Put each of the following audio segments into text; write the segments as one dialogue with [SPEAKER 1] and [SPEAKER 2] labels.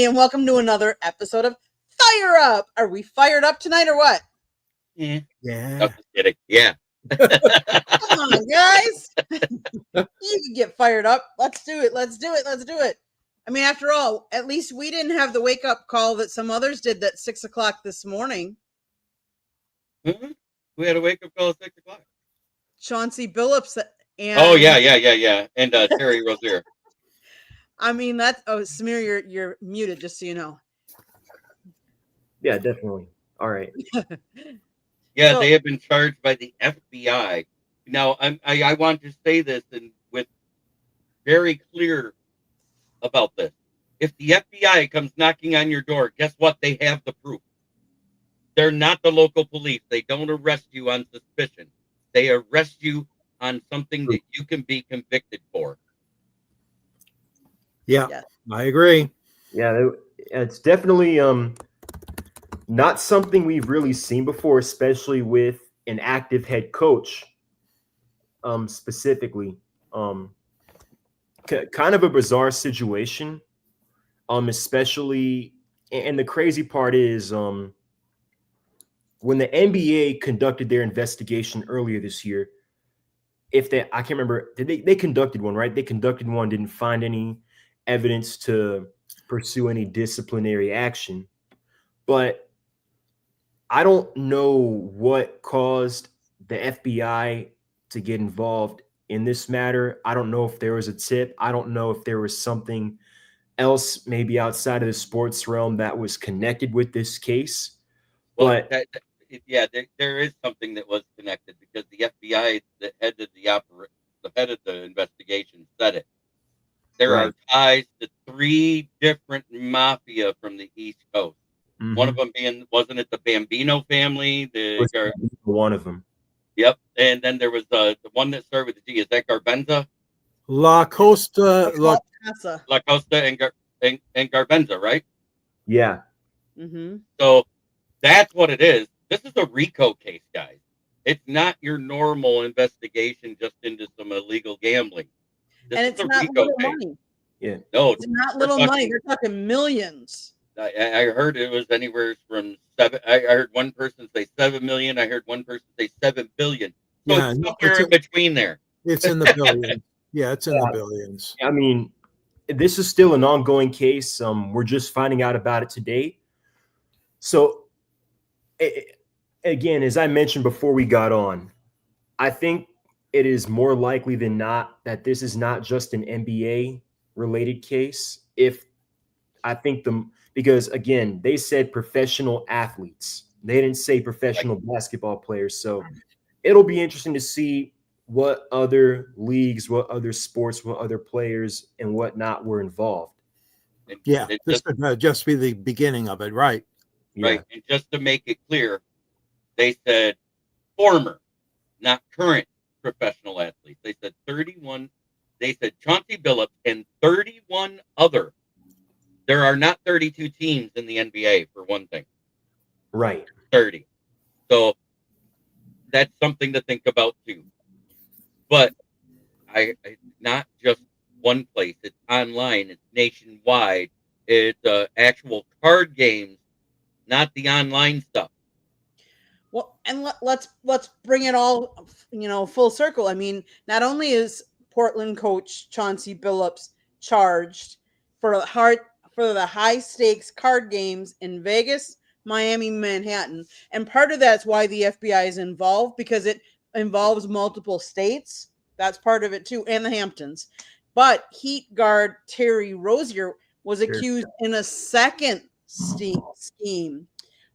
[SPEAKER 1] and welcome to another episode of Fire Up. Are we fired up tonight or what?
[SPEAKER 2] Yeah.
[SPEAKER 3] Yeah.
[SPEAKER 2] Just kidding. Yeah.
[SPEAKER 1] Come on, guys. You can get fired up. Let's do it. Let's do it. Let's do it. I mean, after all, at least we didn't have the wake-up call that some others did at 6 o'clock this morning.
[SPEAKER 2] Mhm. We had a wake up call at 6 o'clock.
[SPEAKER 1] Chauncey Billups and
[SPEAKER 2] Oh yeah. And Terry Rozier.
[SPEAKER 1] I mean that's Samir, you're muted, just so you know.
[SPEAKER 4] Yeah, definitely. All right.
[SPEAKER 2] Yeah,
[SPEAKER 1] So-
[SPEAKER 2] they have been charged by the FBI. Now, I want to say this and with very clear about this. If the FBI comes knocking on your door, guess what? They have the proof. They're not the local police. They don't arrest you on suspicion. They arrest you on something that you can be convicted for.
[SPEAKER 3] Yeah,
[SPEAKER 1] Yes.
[SPEAKER 3] I agree.
[SPEAKER 4] Yeah, it's definitely not something we've really seen before, especially with an active head coach. Specifically, kind of a bizarre situation. Especially, and the crazy part is, when the NBA conducted their investigation earlier this year, I can't remember, they conducted one, right? They conducted one, didn't find any evidence to pursue any disciplinary action. But I don't know what caused the FBI to get involved in this matter. I don't know if there was a tip. I don't know if there was something else maybe outside of the sports realm that was connected with this case.
[SPEAKER 2] Well,
[SPEAKER 4] But
[SPEAKER 2] there is something that was connected because the FBI, the head of the investigation, said it. There
[SPEAKER 4] Right.
[SPEAKER 2] are ties to 3 different mafia from the East Coast. One of them wasn't it the Bambino family?
[SPEAKER 4] was one of them.
[SPEAKER 2] Yep. And then there was the one that started with the G. Is that Garbenza?
[SPEAKER 3] La Costa,
[SPEAKER 1] Casa.
[SPEAKER 2] La Costa and Garbenza, right?
[SPEAKER 4] Yeah.
[SPEAKER 1] Mm-hmm.
[SPEAKER 2] So that's what it is. This is a RICO case, guys. It's not your normal investigation just into some illegal gambling. This
[SPEAKER 1] And
[SPEAKER 2] is
[SPEAKER 1] it's
[SPEAKER 2] a
[SPEAKER 1] not
[SPEAKER 2] RICO
[SPEAKER 1] little
[SPEAKER 2] case.
[SPEAKER 1] money.
[SPEAKER 4] Yeah.
[SPEAKER 2] No,
[SPEAKER 1] It's not
[SPEAKER 2] we're
[SPEAKER 1] little money.
[SPEAKER 2] talking-
[SPEAKER 1] They're talking millions.
[SPEAKER 2] I heard it was anywhere from 7. I heard one person say 7 million. I heard one person say 7 billion. So
[SPEAKER 3] Yeah,
[SPEAKER 2] it's
[SPEAKER 3] no,
[SPEAKER 2] somewhere in between there.
[SPEAKER 3] it's in the billions. Yeah, it's in the billions.
[SPEAKER 4] I mean, this is still an ongoing case. We're just finding out about it today. So, again, as I mentioned before we got on, I think it is more likely than not that this is not just an NBA related case. Because again, they said professional athletes. They didn't say professional basketball players. So it'll be interesting to see what other leagues, what other sports, what other players and whatnot were involved.
[SPEAKER 2] And
[SPEAKER 3] Yeah,
[SPEAKER 2] it
[SPEAKER 3] this could just be the beginning of it, right?
[SPEAKER 4] Yeah.
[SPEAKER 2] Right. And just to make it clear, they said former, not current professional athletes. They said 31. They said Chauncey Billups and 31 other. There are not 32 teams in the NBA, for one thing.
[SPEAKER 4] Right.
[SPEAKER 2] 30. So that's something to think about too. But I not just one place. It's online. It's nationwide. It's actual card games, not the online stuff.
[SPEAKER 1] Well, and let's bring it all, full circle. I mean, not only is Portland coach Chauncey Billups charged for the high stakes card games in Vegas, Miami, Manhattan, and part of that's why the FBI is involved, because it involves multiple states. That's part of it too, and the Hamptons. But Heat guard Terry Rozier was accused in a second scheme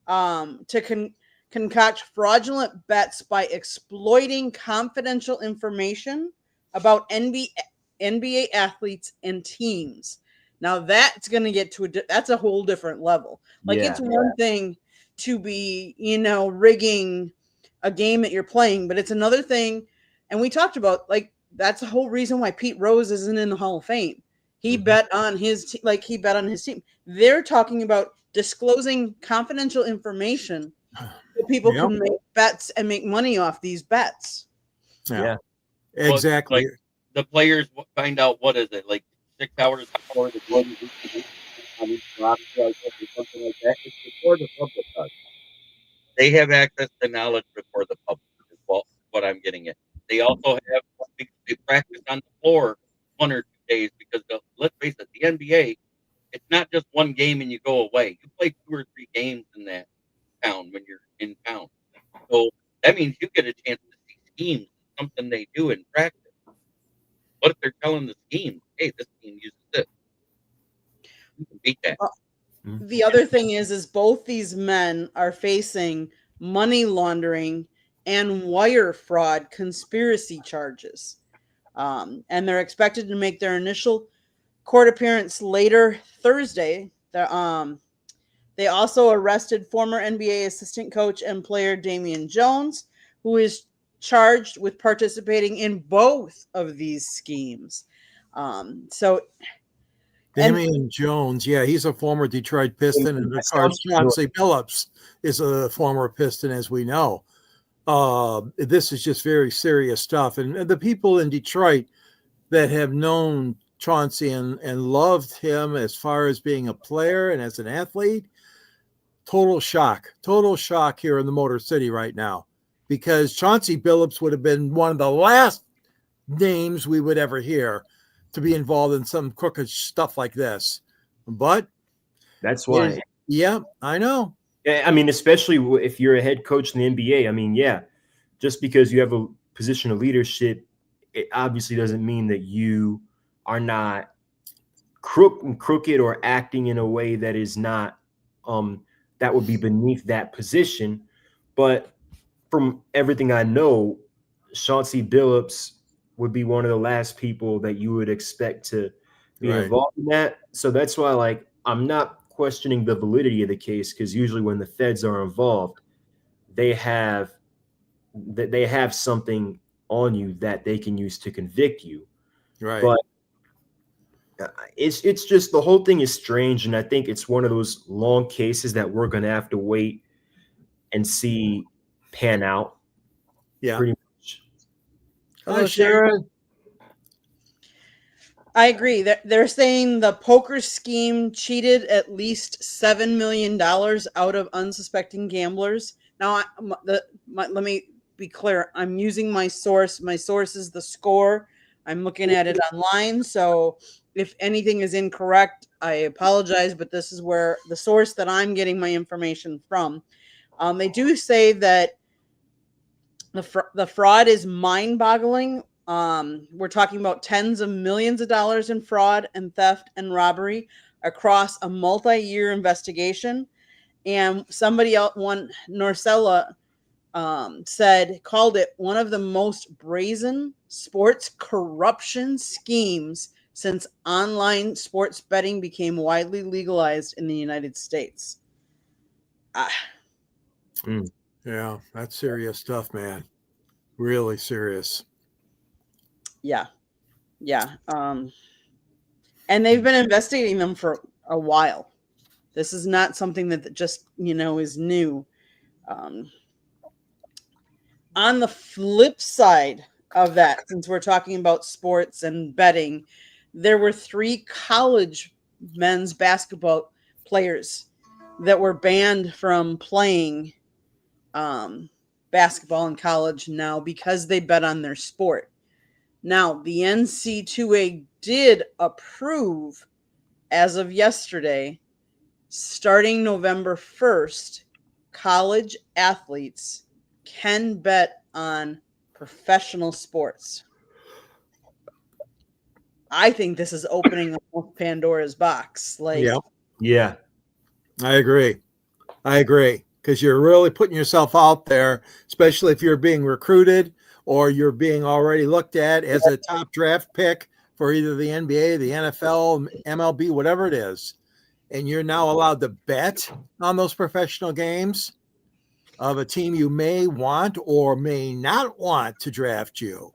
[SPEAKER 1] to concoct fraudulent bets by exploiting confidential information about NBA athletes and teams. Now that's going to get to that's a whole different level. Like it's one thing to be, rigging a game that you're playing, but it's another thing. And we talked about, like, that's the whole reason why Pete Rose isn't in the Hall of Fame. He bet on his he bet on his team. They're talking about disclosing confidential information so people can make bets and make money off these bets.
[SPEAKER 4] Yeah.
[SPEAKER 3] Exactly.
[SPEAKER 2] Like, the players find out, what is it, like 6 hours before the game. I mean, obviously, I guess it's something like that. It's before the public does. They have access to knowledge before the public. Is what I'm getting at. They also have because they practice on the floor 1 or 2 days because let's face it, the NBA, it's not just one game and you go away. You play 2 or 3 games in that town when you're in town. So that means you get a chance to see schemes, something they do in practice. What if they're telling the scheme, hey, this team uses this? You can beat that.
[SPEAKER 1] The other thing is both these men are facing money laundering and wire fraud conspiracy charges. And they're expected to make their initial court appearance later Thursday. They also arrested former NBA assistant coach and player Damian Jones, who is charged with participating in both of these schemes.
[SPEAKER 3] Damian Jones, yeah, he's a former Detroit Piston, and of course, Chauncey Billups is a former Piston, as we know. This is just very serious stuff. And the people in Detroit that have known Chauncey and loved him as far as being a player and as an athlete, total shock here in the Motor City right now, because Chauncey Billups would have been one of the last names we would ever hear to be involved in some crooked stuff like this. But
[SPEAKER 4] that's why.
[SPEAKER 3] Yeah, I know.
[SPEAKER 4] I mean, especially if you're a head coach in the NBA. I mean, yeah, just because you have a position of leadership, it obviously doesn't mean that you are not crooked or acting in a way that is not that would be beneath that position. But from everything I know, Chauncey Billups would be one of the last people that you would expect to be involved in that. So that's why, like, I'm not questioning the validity of the case, because usually when the feds are involved, they have something on you that they can use to convict you.
[SPEAKER 3] Right.
[SPEAKER 4] But it's just, the whole thing is strange, and I think it's one of those long cases that we're going to have to wait and see pan out.
[SPEAKER 3] Yeah.
[SPEAKER 4] Pretty much.
[SPEAKER 3] Hello, Sharon.
[SPEAKER 1] I agree. They're saying the poker scheme cheated at least $7 million out of unsuspecting gamblers. Now, let me be clear. I'm using my source. My source is The Score. I'm looking at it online. So if anything is incorrect, I apologize, but this is where the source that I'm getting my information from. They do say that the fraud is mind-boggling. We're talking about tens of millions of dollars in fraud and theft and robbery across a multi-year investigation. And somebody else, Norcella, called it one of the most brazen sports corruption schemes since online sports betting became widely legalized in the United States.
[SPEAKER 3] Yeah, that's serious stuff, man. Really serious.
[SPEAKER 1] Yeah. And they've been investigating them for a while. This is not something that just, is new. On the flip side of that, since we're talking about sports and betting, there were 3 college men's basketball players that were banned from playing basketball in college now because they bet on their sport. Now, the NCAA did approve, as of yesterday, starting November 1st, college athletes can bet on professional sports. I think this is opening up Pandora's box.
[SPEAKER 3] Yeah, I agree. Because you're really putting yourself out there, especially if you're being recruited or you're being already looked at as a top draft pick for either the NBA, the NFL, MLB, whatever it is. And you're now allowed to bet on those professional games of a team you may want or may not want to draft you.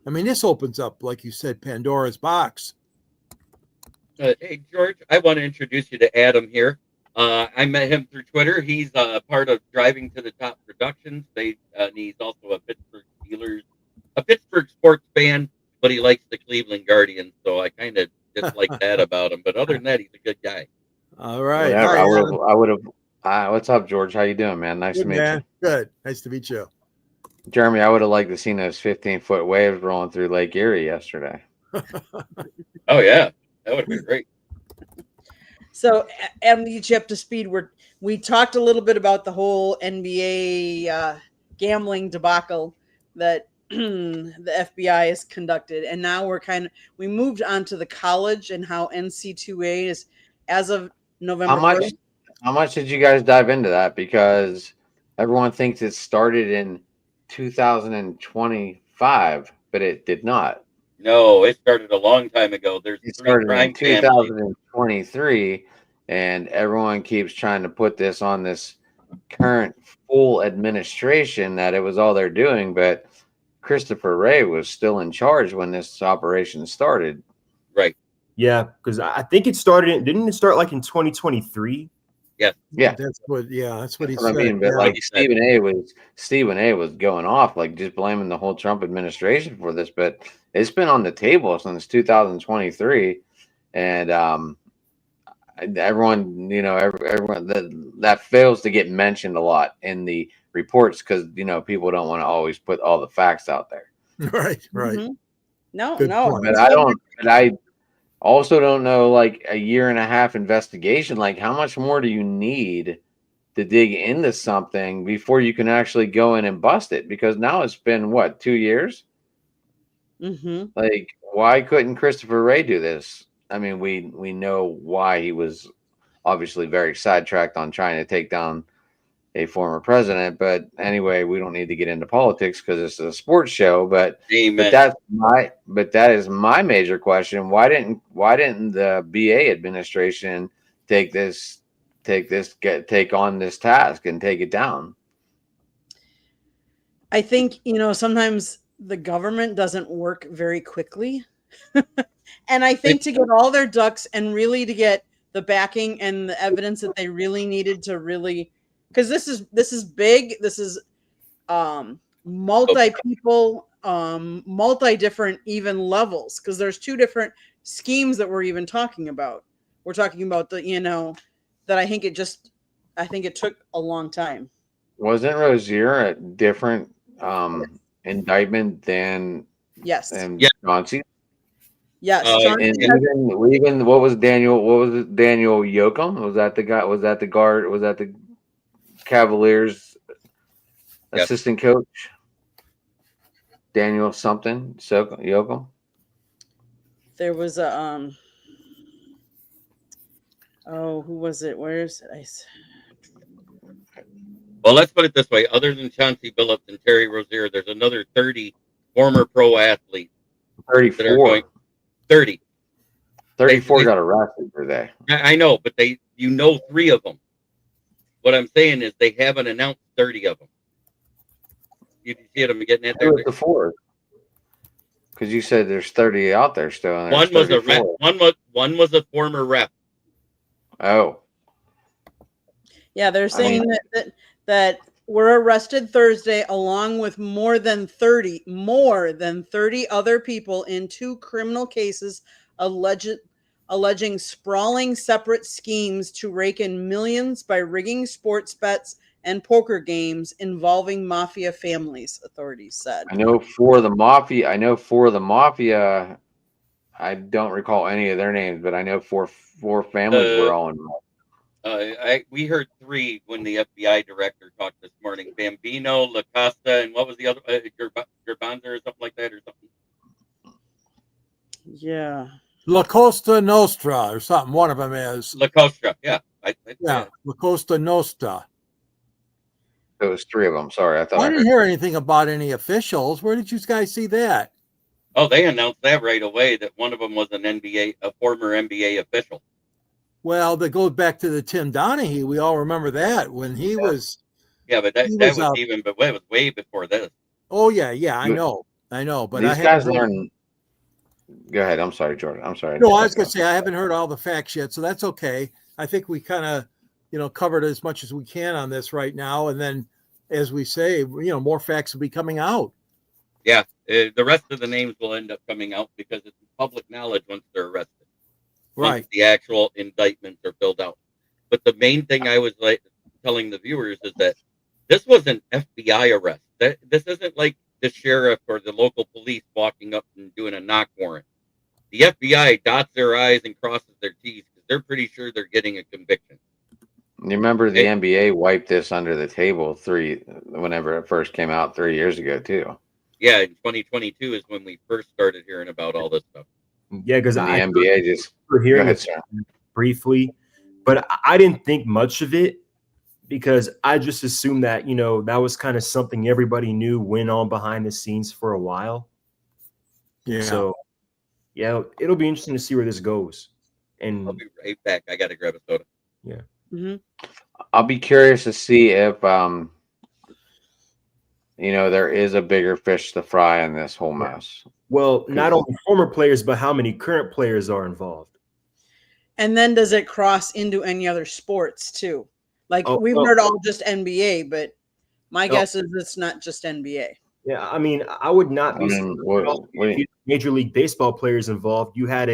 [SPEAKER 3] I mean, this opens up, like you said, Pandora's box.
[SPEAKER 2] Hey, George, I want to introduce you to Adam here. I met him through Twitter. He's part of Driving to the Top Productions. And he's also a Pittsburgh Steelers, a Pittsburgh sports fan, but he likes the Cleveland Guardians. So I kind of dislike that about him. But other than that, he's a good guy.
[SPEAKER 3] All right.
[SPEAKER 5] Whatever.
[SPEAKER 3] Hi, Adam.
[SPEAKER 5] I would have. What's up, George? How you doing, man? Nice
[SPEAKER 3] Good,
[SPEAKER 5] to meet
[SPEAKER 3] man. Good. Nice to meet you.
[SPEAKER 5] you, Jeremy. I would have liked to seen those 15-foot waves rolling through Lake Erie yesterday.
[SPEAKER 2] Oh yeah, that would have been great.
[SPEAKER 1] So, Adam, to get you up to speed, we talked a little bit about the whole NBA gambling debacle that the FBI has conducted, and now we moved on to the college and how NC2A is as of November
[SPEAKER 5] How much?
[SPEAKER 1] 1st.
[SPEAKER 5] How much did you guys dive into that? Because everyone thinks it started in 2025, but it did not.
[SPEAKER 2] No, it started a long time ago. There's
[SPEAKER 5] It
[SPEAKER 2] 3
[SPEAKER 5] started in
[SPEAKER 2] crime families.
[SPEAKER 5] 2023, and everyone keeps trying to put this on this current full administration that it was all they're doing, but Christopher Wray was still in charge when this operation started.
[SPEAKER 2] Right.
[SPEAKER 4] Yeah, because I think it started. Didn't it start like in 2023?
[SPEAKER 5] Yeah,
[SPEAKER 3] That's what he
[SPEAKER 5] that's what
[SPEAKER 3] said.
[SPEAKER 5] I mean. But
[SPEAKER 3] yeah.
[SPEAKER 5] like
[SPEAKER 2] He said.
[SPEAKER 5] Stephen A. was going off, like just blaming the whole Trump administration for this. But it's been on the table since 2023, and everyone, everyone that fails to get mentioned a lot in the reports because people don't want to always put all the facts out there.
[SPEAKER 3] Right.
[SPEAKER 1] Mhm. No,
[SPEAKER 3] Good
[SPEAKER 1] no.
[SPEAKER 3] point.
[SPEAKER 5] But I also don't know, like a year and a half investigation, like how much more do you need to dig into something before you can actually go in and bust it? Because now it's been what, 2 years?
[SPEAKER 1] Mm-hmm.
[SPEAKER 5] Like, why couldn't Christopher Wray do this? I mean, we know why he was obviously very sidetracked on trying to take down a former president. But anyway, we don't need to get into politics because it's a sports show. But
[SPEAKER 2] Amen.
[SPEAKER 5] that is my major question. Why didn't the BA administration take on this task and take it down?
[SPEAKER 1] I think, sometimes the government doesn't work very quickly. And I think to get all their ducks and really to get the backing and the evidence that they really needed to really, because this is big. This is multi people, multi different even levels, because there's 2 different schemes that we're even talking about. We're talking about that I think it took a long time.
[SPEAKER 5] Wasn't Rozier a different indictment than
[SPEAKER 1] Yes.
[SPEAKER 5] Chauncey?
[SPEAKER 1] Yes.
[SPEAKER 5] And even what was Daniel Yoakum? Was that the guy? Was that the guard? Was that the Cavaliers assistant coach? Daniel something Yoakum?
[SPEAKER 1] There was a who was it? Where is it?
[SPEAKER 2] Well, let's put it this way. Other than Chauncey Billups and Terry Rozier, there's another 30 former pro athletes.
[SPEAKER 5] 34.
[SPEAKER 2] 30.
[SPEAKER 5] 34 got arrested today.
[SPEAKER 2] I know, but 3 of them. What I'm saying is they haven't announced 30 of them. You see what I'm getting at there?
[SPEAKER 5] Who was the 4th? Because you said there's 30 out there still. And
[SPEAKER 2] One was a rep. One was a former rep.
[SPEAKER 5] Oh.
[SPEAKER 1] Yeah, they're saying that were arrested Thursday along with more than 30 other people in 2 criminal cases alleging sprawling separate schemes to rake in millions by rigging sports bets and poker games involving mafia families, authorities said.
[SPEAKER 5] I know for the mafia, I don't recall any of their names, but I know four families were all involved.
[SPEAKER 2] We heard 3 when the FBI director talked this morning. Bambino, La Costa, and what was the other? Gerbanza or something like that, or something.
[SPEAKER 1] Yeah.
[SPEAKER 3] La Costa Nostra or something. One of them is.
[SPEAKER 2] La Costa, yeah.
[SPEAKER 3] La Costa Nostra.
[SPEAKER 5] It was 3 of them. Sorry, I thought
[SPEAKER 3] I didn't hear anything about any officials. Where did you guys see that?
[SPEAKER 2] Oh, they announced that right away, that one of them was a former NBA official.
[SPEAKER 3] Well, that goes back to the Tim Donahue. We all remember that when he was.
[SPEAKER 2] Yeah, but that was way before this.
[SPEAKER 3] Oh yeah, I know. But
[SPEAKER 5] these guys learn. Go ahead. I'm sorry, Jordan. I'm sorry.
[SPEAKER 3] No, I was going to say I haven't heard all the facts yet, so that's okay. I think we kind of, covered as much as we can on this right now, and then, as we say, more facts will be coming out.
[SPEAKER 2] Yeah, the rest of the names will end up coming out because it's public knowledge once they're arrested.
[SPEAKER 3] Right.
[SPEAKER 2] Once the actual indictments are filled out. But the main thing I was like telling the viewers is that this was an FBI arrest. This isn't like the sheriff or the local police walking up and doing a knock warrant. The FBI dots their I's and crosses their T's because they're pretty sure they're getting a conviction.
[SPEAKER 5] You remember the
[SPEAKER 2] It-
[SPEAKER 5] NBA wiped this under the table whenever it first came out 3 years ago too.
[SPEAKER 2] Yeah, in 2022 is when we first started hearing about all this stuff.
[SPEAKER 4] Yeah, because
[SPEAKER 5] And the
[SPEAKER 4] I
[SPEAKER 5] NBA just
[SPEAKER 4] remember
[SPEAKER 5] go
[SPEAKER 4] hearing
[SPEAKER 5] ahead,
[SPEAKER 4] it
[SPEAKER 5] sir.
[SPEAKER 4] briefly, but I didn't think much of it because I just assumed that, that was kind of something everybody knew went on behind the scenes for a while.
[SPEAKER 3] Yeah.
[SPEAKER 4] So, yeah, it'll be interesting to see where this goes.
[SPEAKER 2] I'll
[SPEAKER 4] And
[SPEAKER 2] be right back. I got to grab a soda.
[SPEAKER 5] I'll be curious to see if there is a bigger fish to fry in this whole mess.
[SPEAKER 4] well, not only former players, but how many current players are involved.
[SPEAKER 1] And then does it cross into any other sports too? Like
[SPEAKER 4] Oh,
[SPEAKER 1] we've
[SPEAKER 4] well-
[SPEAKER 1] heard all just NBA, but my
[SPEAKER 4] Oh.
[SPEAKER 1] guess is it's not just NBA.
[SPEAKER 4] Yeah, I mean, I would not be
[SPEAKER 5] I mean,
[SPEAKER 4] surprised
[SPEAKER 5] what-
[SPEAKER 4] at all
[SPEAKER 5] what-
[SPEAKER 4] if you had Major League Baseball players involved. You had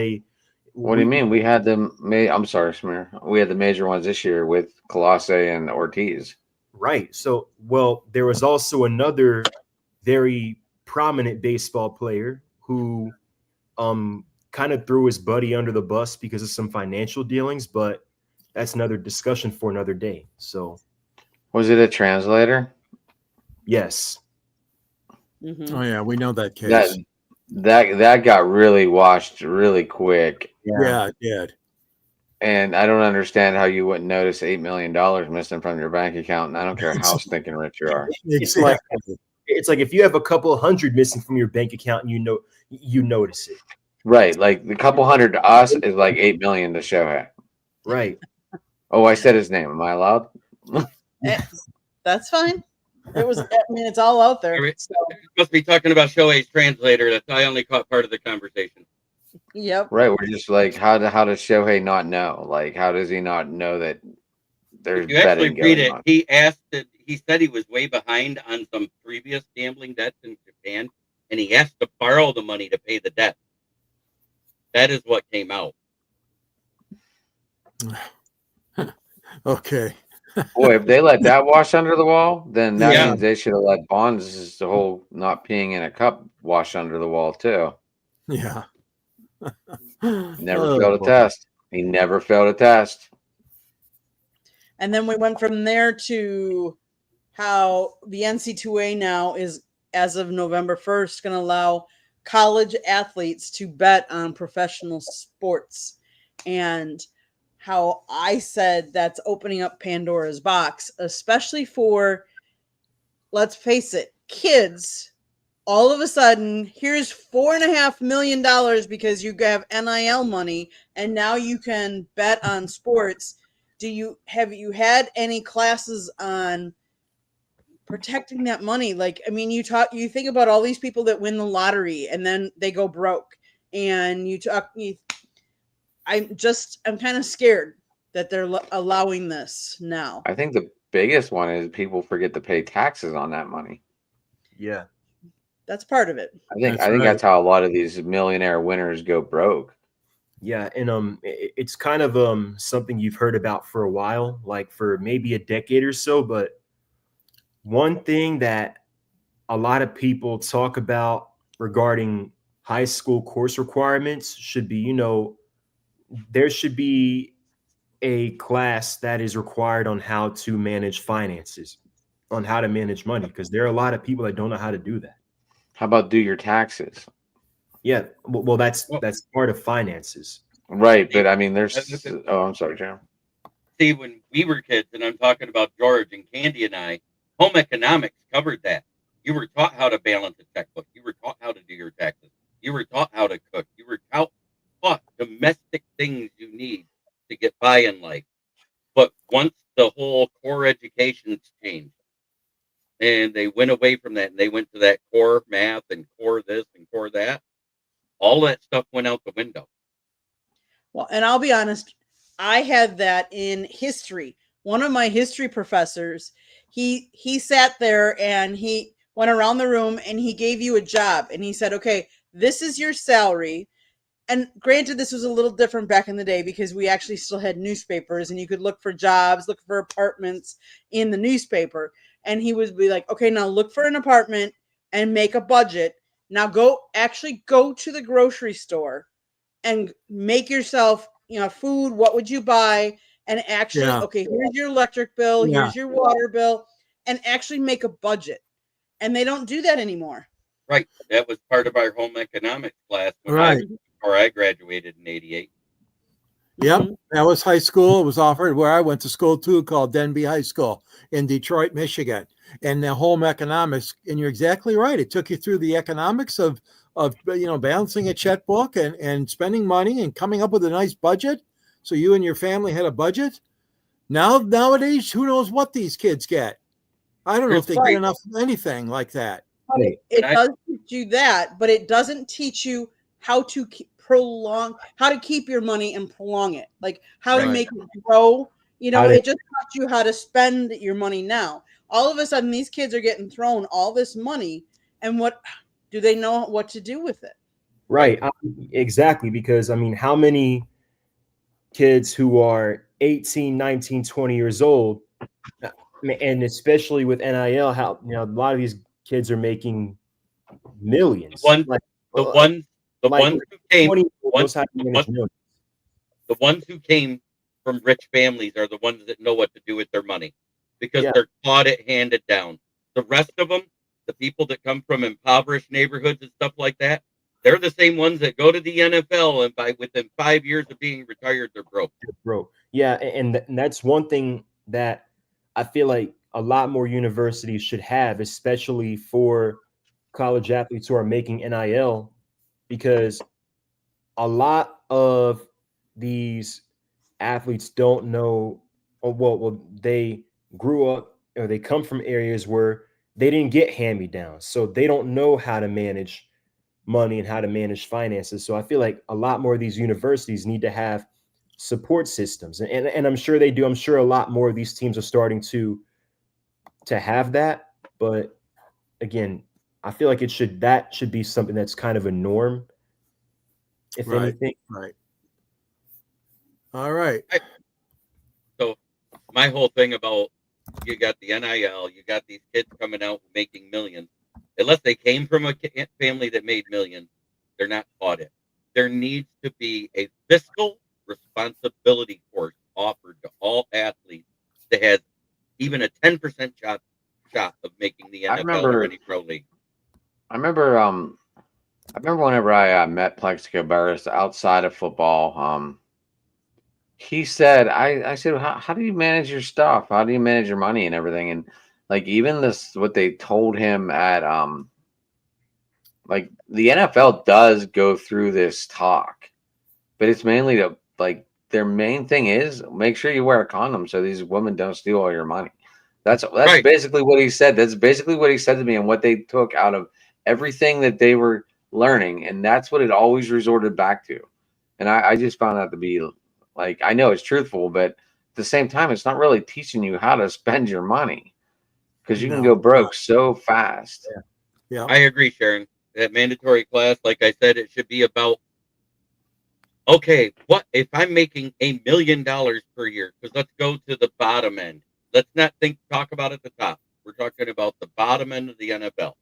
[SPEAKER 5] What do you mean? We had I'm sorry, Smear. We had the major ones this year with Colossae and Ortiz.
[SPEAKER 4] Right. So, well, there was also another very prominent baseball player who kind of threw his buddy under the bus because of some financial dealings, but that's another discussion for another day. So,
[SPEAKER 5] Was it a translator?
[SPEAKER 4] yes.
[SPEAKER 1] Mhm.
[SPEAKER 3] Oh yeah, we know that case.
[SPEAKER 5] That got really washed really quick.
[SPEAKER 3] Yeah, it did.
[SPEAKER 5] And I don't understand how you wouldn't notice $8 million missing from your bank account. And I don't care how stinking rich you are.
[SPEAKER 4] It's like if you have a couple hundred missing from your bank account and you notice it.
[SPEAKER 5] Right. Like the couple hundred to us is like 8 million to Shohei.
[SPEAKER 4] Right.
[SPEAKER 5] Oh, I said his name. Am I allowed?
[SPEAKER 1] That's fine. It's all out there.
[SPEAKER 2] Alright.
[SPEAKER 1] So,
[SPEAKER 2] Must be talking about Shohei's translator. That's I only caught part of the conversation.
[SPEAKER 1] yep.
[SPEAKER 5] Right. We're just like, how does Shohei not know? Like, how does he not know that there's
[SPEAKER 2] If you actually
[SPEAKER 5] betting
[SPEAKER 2] read
[SPEAKER 5] going
[SPEAKER 2] it,
[SPEAKER 5] on?
[SPEAKER 2] he said he was way behind on some previous gambling debts in Japan, and he asked to borrow the money to pay the debt. That is what came out.
[SPEAKER 3] Okay.
[SPEAKER 5] Boy, if they let that wash under the wall, then that
[SPEAKER 2] Yeah.
[SPEAKER 5] means they should have let Bonds' the whole not peeing in a cup wash under the wall too.
[SPEAKER 3] Yeah.
[SPEAKER 5] Never
[SPEAKER 3] Oh,
[SPEAKER 5] failed a
[SPEAKER 3] boy.
[SPEAKER 5] test. He never failed a test.
[SPEAKER 1] And then we went from there to how the NC2A now is, as of November 1st, going to allow college athletes to bet on professional sports. And how I said that's opening up Pandora's box, especially for, let's face it, kids. All of a sudden, here's $4.5 million because you have NIL money, and now you can bet on sports. Have you had any classes on protecting that money? Like, I mean, you think about all these people that win the lottery and then they go broke, and I'm kind of scared that they're allowing this now.
[SPEAKER 5] I think the biggest one is people forget to pay taxes on that money.
[SPEAKER 4] Yeah.
[SPEAKER 1] That's part of it.
[SPEAKER 5] I think
[SPEAKER 3] That's right.
[SPEAKER 5] that's how a lot of these millionaire winners go broke.
[SPEAKER 4] Yeah, and it's kind of something you've heard about for a while, like for maybe a decade or so. But one thing that a lot of people talk about regarding high school course requirements should be, there should be a class that is required on how to manage finances, on how to manage money, because there are a lot of people that don't know how to do that.
[SPEAKER 5] How about do your taxes?
[SPEAKER 4] Yeah, well, that's part of finances.
[SPEAKER 5] Right, but I mean, there's. Oh, I'm sorry, Jim.
[SPEAKER 2] See, when we were kids, and I'm talking about George and Candy and I, home economics covered that. You were taught how to balance a checkbook. You were taught how to do your taxes. You were taught how to cook. You were taught domestic things you need to get by in life. But once the whole core education's changed, and they went away from that, and they went to that core math and core this and core that, all that stuff went out the window.
[SPEAKER 1] Well, and I'll be honest, I had that in history. One of my history professors, he sat there and he went around the room and he gave you a job and he said, okay, this is your salary. and granted, this was a little different back in the day because we actually still had newspapers and you could look for jobs, look for apartments in the newspaper. And he would be like, okay, now look for an apartment and make a budget. Now go to the grocery store and make yourself, food. What would you buy? And actually,
[SPEAKER 3] Yeah.
[SPEAKER 1] okay, here's your electric bill,
[SPEAKER 3] Yeah.
[SPEAKER 1] here's your water bill, and actually make a budget. And they don't do that anymore.
[SPEAKER 2] Right. That was part of our home economics class
[SPEAKER 3] Right.
[SPEAKER 2] before I graduated in '88.
[SPEAKER 3] Yep.
[SPEAKER 1] Mhm.
[SPEAKER 3] That was high school. It was offered where I went to school too, called Denby High School in Detroit, Michigan. And the home economics, and you're exactly right. It took you through the economics of balancing a checkbook and spending money and coming up with a nice budget. So you and your family had a budget. Nowadays, who knows what these kids get? I don't know if they
[SPEAKER 1] Right.
[SPEAKER 3] get enough of anything like that.
[SPEAKER 4] Right.
[SPEAKER 1] It
[SPEAKER 2] And I-
[SPEAKER 1] does teach you that, but it doesn't teach you how to how to keep your money and prolong it, like how to
[SPEAKER 3] Right.
[SPEAKER 1] make it grow.
[SPEAKER 4] How to-
[SPEAKER 1] It just taught you how to spend your money now. All of a sudden, these kids are getting thrown all this money, and what do they know what to do with it?
[SPEAKER 4] Right. Exactly. Because I mean, how many kids who are 18, 19, 20 years old, and especially with NIL, how a lot of these kids are making millions.
[SPEAKER 2] The ones who came
[SPEAKER 4] 20
[SPEAKER 2] ones-
[SPEAKER 4] knows how to manage millions.
[SPEAKER 2] the ones who came from rich families are the ones that know what to do with their money because
[SPEAKER 4] Yeah.
[SPEAKER 2] they're taught it handed down. The rest of them, the people that come from impoverished neighborhoods and stuff like that, they're the same ones that go to the NFL and within 5 years of being retired, they're broke.
[SPEAKER 4] Bro. Yeah, and that's one thing that I feel like a lot more universities should have, especially for college athletes who are making NIL, because a lot of these athletes don't know, or well, they grew up or they come from areas where they didn't get hand-me-downs, so they don't know how to manage money and how to manage finances. So I feel like a lot more of these universities need to have support systems, and I'm sure they do. I'm sure a lot more of these teams are starting to have that, but again, I feel like that should be something that's kind of a norm, if
[SPEAKER 3] Right.
[SPEAKER 4] anything.
[SPEAKER 3] Right. All right.
[SPEAKER 2] So my whole thing about you got the NIL, you got these kids coming out making millions. Unless they came from a family that made millions, they're not taught it. There needs to be a fiscal responsibility course offered to all athletes that has even a 10% shot of making the NFL or any pro league.
[SPEAKER 5] I remember whenever I met Plexico Barris outside of football, he said, I said, how do you manage your stuff? How do you manage your money and everything? And like even what they told him at like the NFL does go through this talk, but it's mainly to like their main thing is make sure you wear a condom so these women don't steal all your money. That's
[SPEAKER 2] Right.
[SPEAKER 5] basically what he said. That's basically what he said to me and what they took out of everything that they were learning, and that's what it always resorted back to. And I just found that to be like, I know it's truthful, but at the same time, it's not really teaching you how to spend your money because you can
[SPEAKER 3] No.
[SPEAKER 5] go broke so fast.
[SPEAKER 3] Yeah.
[SPEAKER 2] I agree, Sharon. That mandatory class, like I said, it should be about, okay, what if I'm making $1 million per year? Because let's go to the bottom end. Let's not talk about at the top. We're talking about the bottom end of the NFL.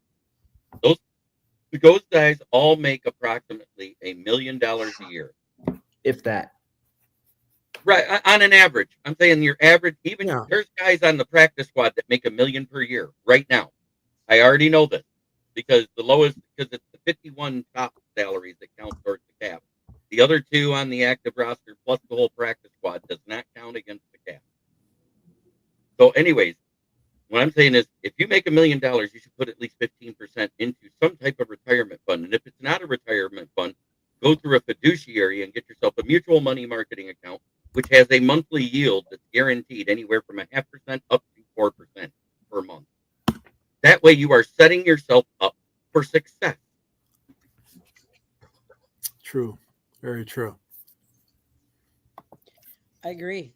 [SPEAKER 2] Those guys all make approximately $1 million a year.
[SPEAKER 4] If that.
[SPEAKER 2] Right, on an average. I'm saying your average, even
[SPEAKER 3] Yeah.
[SPEAKER 2] there's guys on the practice squad that make $1 million per year right now. I already know this because because it's the 51 top salaries that count towards the cap. The other two on the active roster plus the whole practice squad does not count against the cap. So anyways, what I'm saying is if you make $1 million, you should put at least 15% into some type of retirement fund. And if it's not a retirement fund, go through a fiduciary and get yourself a mutual money marketing account, which has a monthly yield that's guaranteed anywhere from 0.5% up to 4% per month. That way you are setting yourself up for success.
[SPEAKER 3] True. Very true.
[SPEAKER 1] I agree.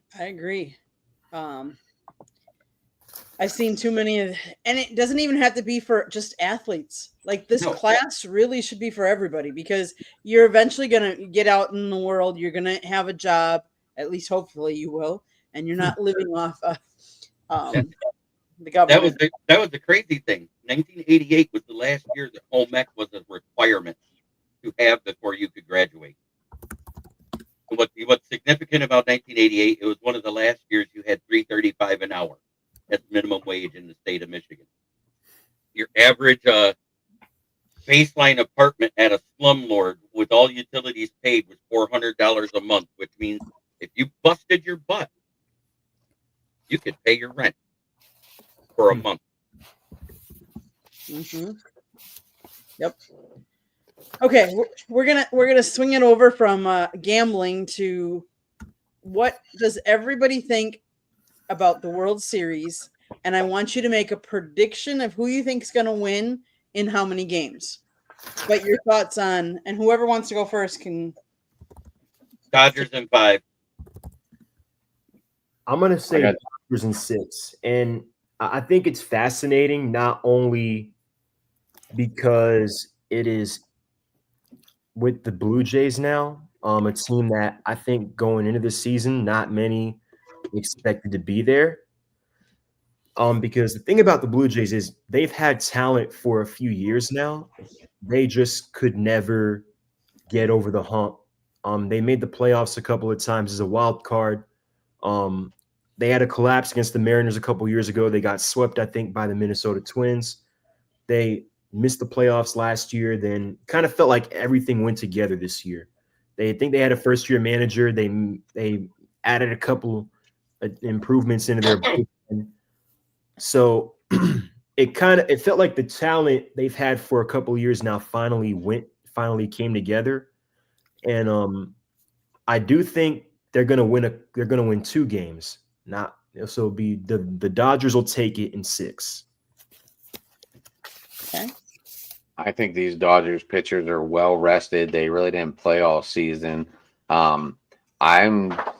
[SPEAKER 1] I've seen too many of, and it doesn't even have to be for just athletes. Like this
[SPEAKER 2] No.
[SPEAKER 1] class really should be for everybody because you're eventually going to get out in the world. You're going to have a job, at least hopefully you will, and you're not living off the
[SPEAKER 2] That was
[SPEAKER 1] government.
[SPEAKER 2] the crazy thing. 1988 was the last year that home ec was a requirement to have before you could graduate. And what's significant about 1988? It was one of the last years you had $3.35 an hour as minimum wage in the state of Michigan. Your average baseline apartment at a slumlord with all utilities paid was $400 a month, which means if you busted your butt, you could pay your rent for a month.
[SPEAKER 1] Mm-hmm. Yep. Okay, we're gonna swing it over from gambling to what does everybody think about the World Series, and I want you to make a prediction of who you think is going to win in how many games. But your thoughts on, and whoever wants to go first can.
[SPEAKER 2] Dodgers in 5.
[SPEAKER 4] I'm gonna say
[SPEAKER 5] got-
[SPEAKER 4] Dodgers in 6, and I think it's fascinating not only because it is with the Blue Jays now, a team that I think going into the season, not many expected to be there. Because the thing about the Blue Jays is they've had talent for a few years now. They just could never get over the hump. They made the playoffs a couple of times as a wild card. They had a collapse against the Mariners a couple years ago. They got swept, I think, by the Minnesota Twins. They missed the playoffs last year. Then kind of felt like everything went together this year. They think they had a first-year manager. They added a couple improvements into their bullpen. So it felt like the talent they've had for a couple of years now finally came together. And I do think they're gonna win 2 games. Not so it'll be the Dodgers will take it in 6.
[SPEAKER 1] Okay.
[SPEAKER 5] I think these Dodgers pitchers are well rested. They really didn't play all season. I'm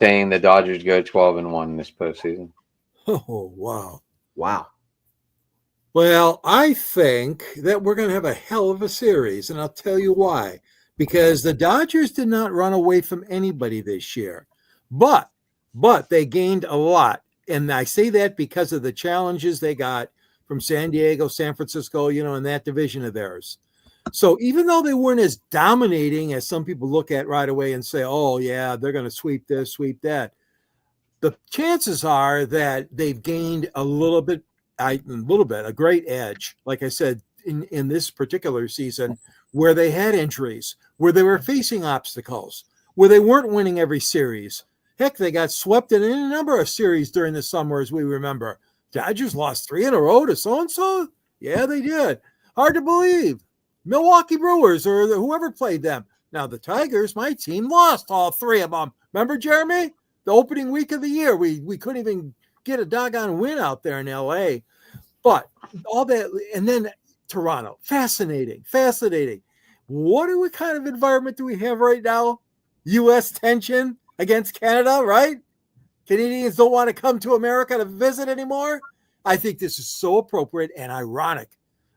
[SPEAKER 5] saying the Dodgers go 12-1 this postseason.
[SPEAKER 3] Oh, wow.
[SPEAKER 4] Wow.
[SPEAKER 3] Well, I think that we're going to have a hell of a series, and I'll tell you why. Because the Dodgers did not run away from anybody this year, but they gained a lot. And I say that because of the challenges they got from San Diego, San Francisco, in that division of theirs. So even though they weren't as dominating as some people look at right away and say, oh, yeah, they're going to sweep this, sweep that, the chances are that they've gained a great edge, like I said, in this particular season, where they had injuries, where they were facing obstacles, where they weren't winning every series. Heck, they got swept in a number of series during the summer, as we remember. Dodgers lost 3 in a row to so-and-so? Yeah, they did. Hard to believe. Milwaukee Brewers or whoever played them. Now, the Tigers, my team, lost all 3 of them. Remember, Jeremy? The opening week of the year, we couldn't even get a doggone win out there in L.A. But all that, and then Toronto, fascinating. What kind of environment do we have right now? U.S. tension against Canada, right? Canadians don't want to come to America to visit anymore. I think this is so appropriate and ironic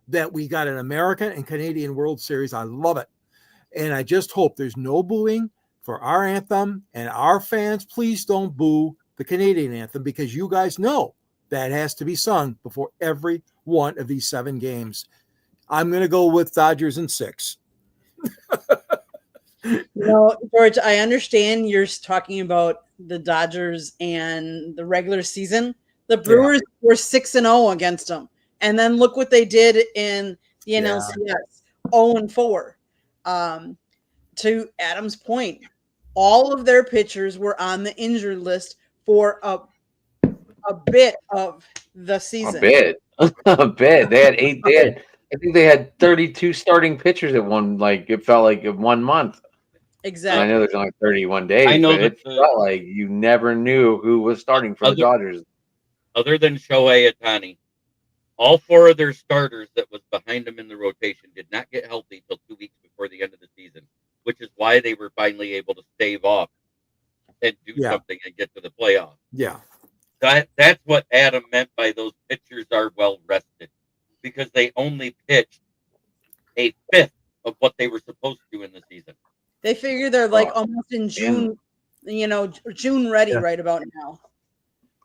[SPEAKER 3] that we got an American and Canadian World Series. I love it. And I just hope there's no booing for our anthem, and our fans, please don't boo the Canadian anthem, because you guys know that has to be sung before every one of these 7 games. I'm going to go with Dodgers in 6.
[SPEAKER 1] George, I understand you're talking about the Dodgers and the regular season. The Brewers were 6-0 against them. And then look what they did in the NLCS, 0-4. To Adam's point, all of their pitchers were on the injured list for a bit of the season.
[SPEAKER 5] A bit. They had 8. I think they had 32 starting pitchers at one. It felt like in 1 month.
[SPEAKER 1] Exactly.
[SPEAKER 5] And I know there's only 31 days.
[SPEAKER 2] I know
[SPEAKER 5] but it felt like you never knew who was starting for the Dodgers.
[SPEAKER 2] Other than Shohei Ohtani, all 4 of their starters that was behind them in the rotation did not get healthy till 2 weeks before the end of the season, which is why they were finally able to stave off and do something and get to the playoffs.
[SPEAKER 3] Yeah.
[SPEAKER 2] That's what Adam meant by those pitchers are well rested, because they only pitched a fifth of what they were supposed to in the season.
[SPEAKER 1] They figure they're like
[SPEAKER 5] Oh,
[SPEAKER 1] almost in June, June ready
[SPEAKER 3] Yeah.
[SPEAKER 1] right about now.